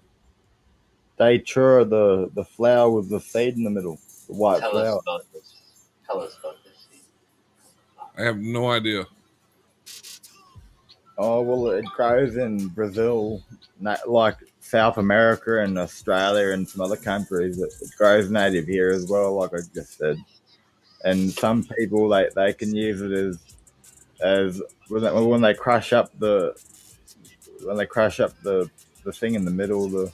Datura, the flower with the seed in the middle, the white Tell flower. Tell us about this. I have no idea. Oh well, it grows in Brazil, like South America and Australia and some other countries. It grows native here as well, like I just said. And some people they can use it as when they crush up the thing in the middle, the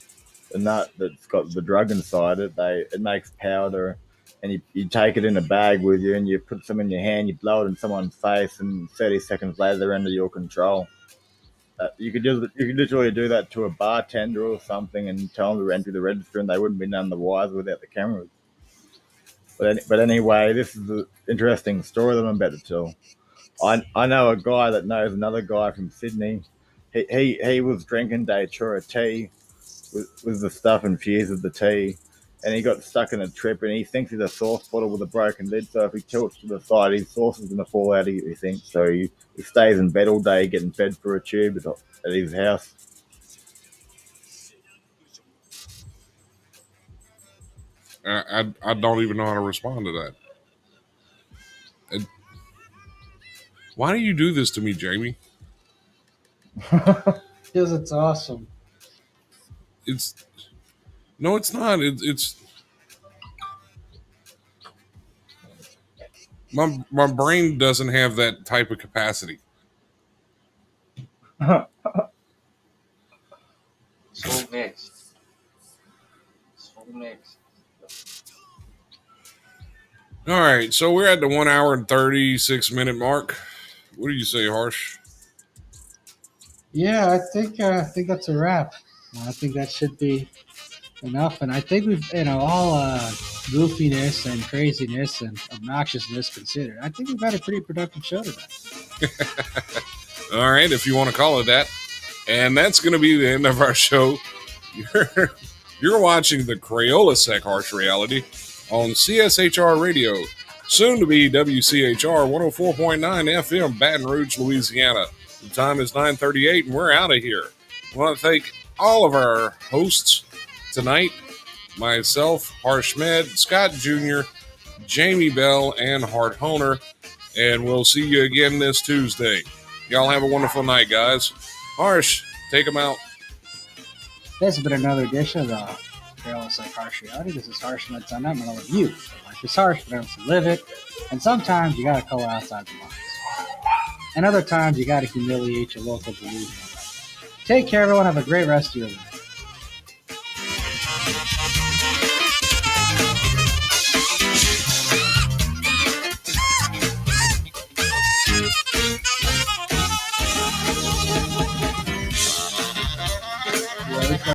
nut that's got the drug inside it. It makes powder, and you take it in a bag with you, and you put some in your hand. You blow it in someone's face, and 30 seconds later they're under your control. You could literally do that to a bartender or something, and tell them to enter the register, and they wouldn't be none the wiser without the cameras. But anyway, this is an interesting story that I'm about to tell. I know a guy that knows another guy from Sydney. He was drinking Datura tea with the stuff infused with the tea, and he got stuck in a trip, and he thinks he's a sauce bottle with a broken lid, so if he tilts to the side, his sauce is going to fall out, he thinks. So he stays in bed all day getting fed for a tube at his house. I don't even know how to respond to that. Why do you do this to me, Jamie? Because it's awesome. No, it's not. It's My brain doesn't have that type of capacity. So mixed. So mixed. All right, so we're at the 1 hour and 36-minute mark. What do you say, Harsh? Yeah, I think that's a wrap. I think that should be enough, and I think we've all goofiness and craziness and obnoxiousness considered. I think we've had a pretty productive show tonight. All right, if you want to call it that. And that's going to be the end of our show. You're watching the CrayolaSec Harsh Reality on CSHR Radio, soon to be WCHR 104.9 FM, Baton Rouge, Louisiana. The time is 9:38, and we're out of here. I want to thank all of our hosts tonight, myself, Harsh Med, Scott Jr., Jamie Bell, and Hart Honer. And we'll see you again this Tuesday. Y'all have a wonderful night, guys. Harsh, take them out. This has been another edition of the CrayolaSec Harsh Reality. This is Harsh Med Sunday. I'm going to you. Life is harsh, but else to live it. And sometimes you got to color outside the lines. And other times you got to humiliate your local delusional. Take care, everyone. Have a great rest of your week.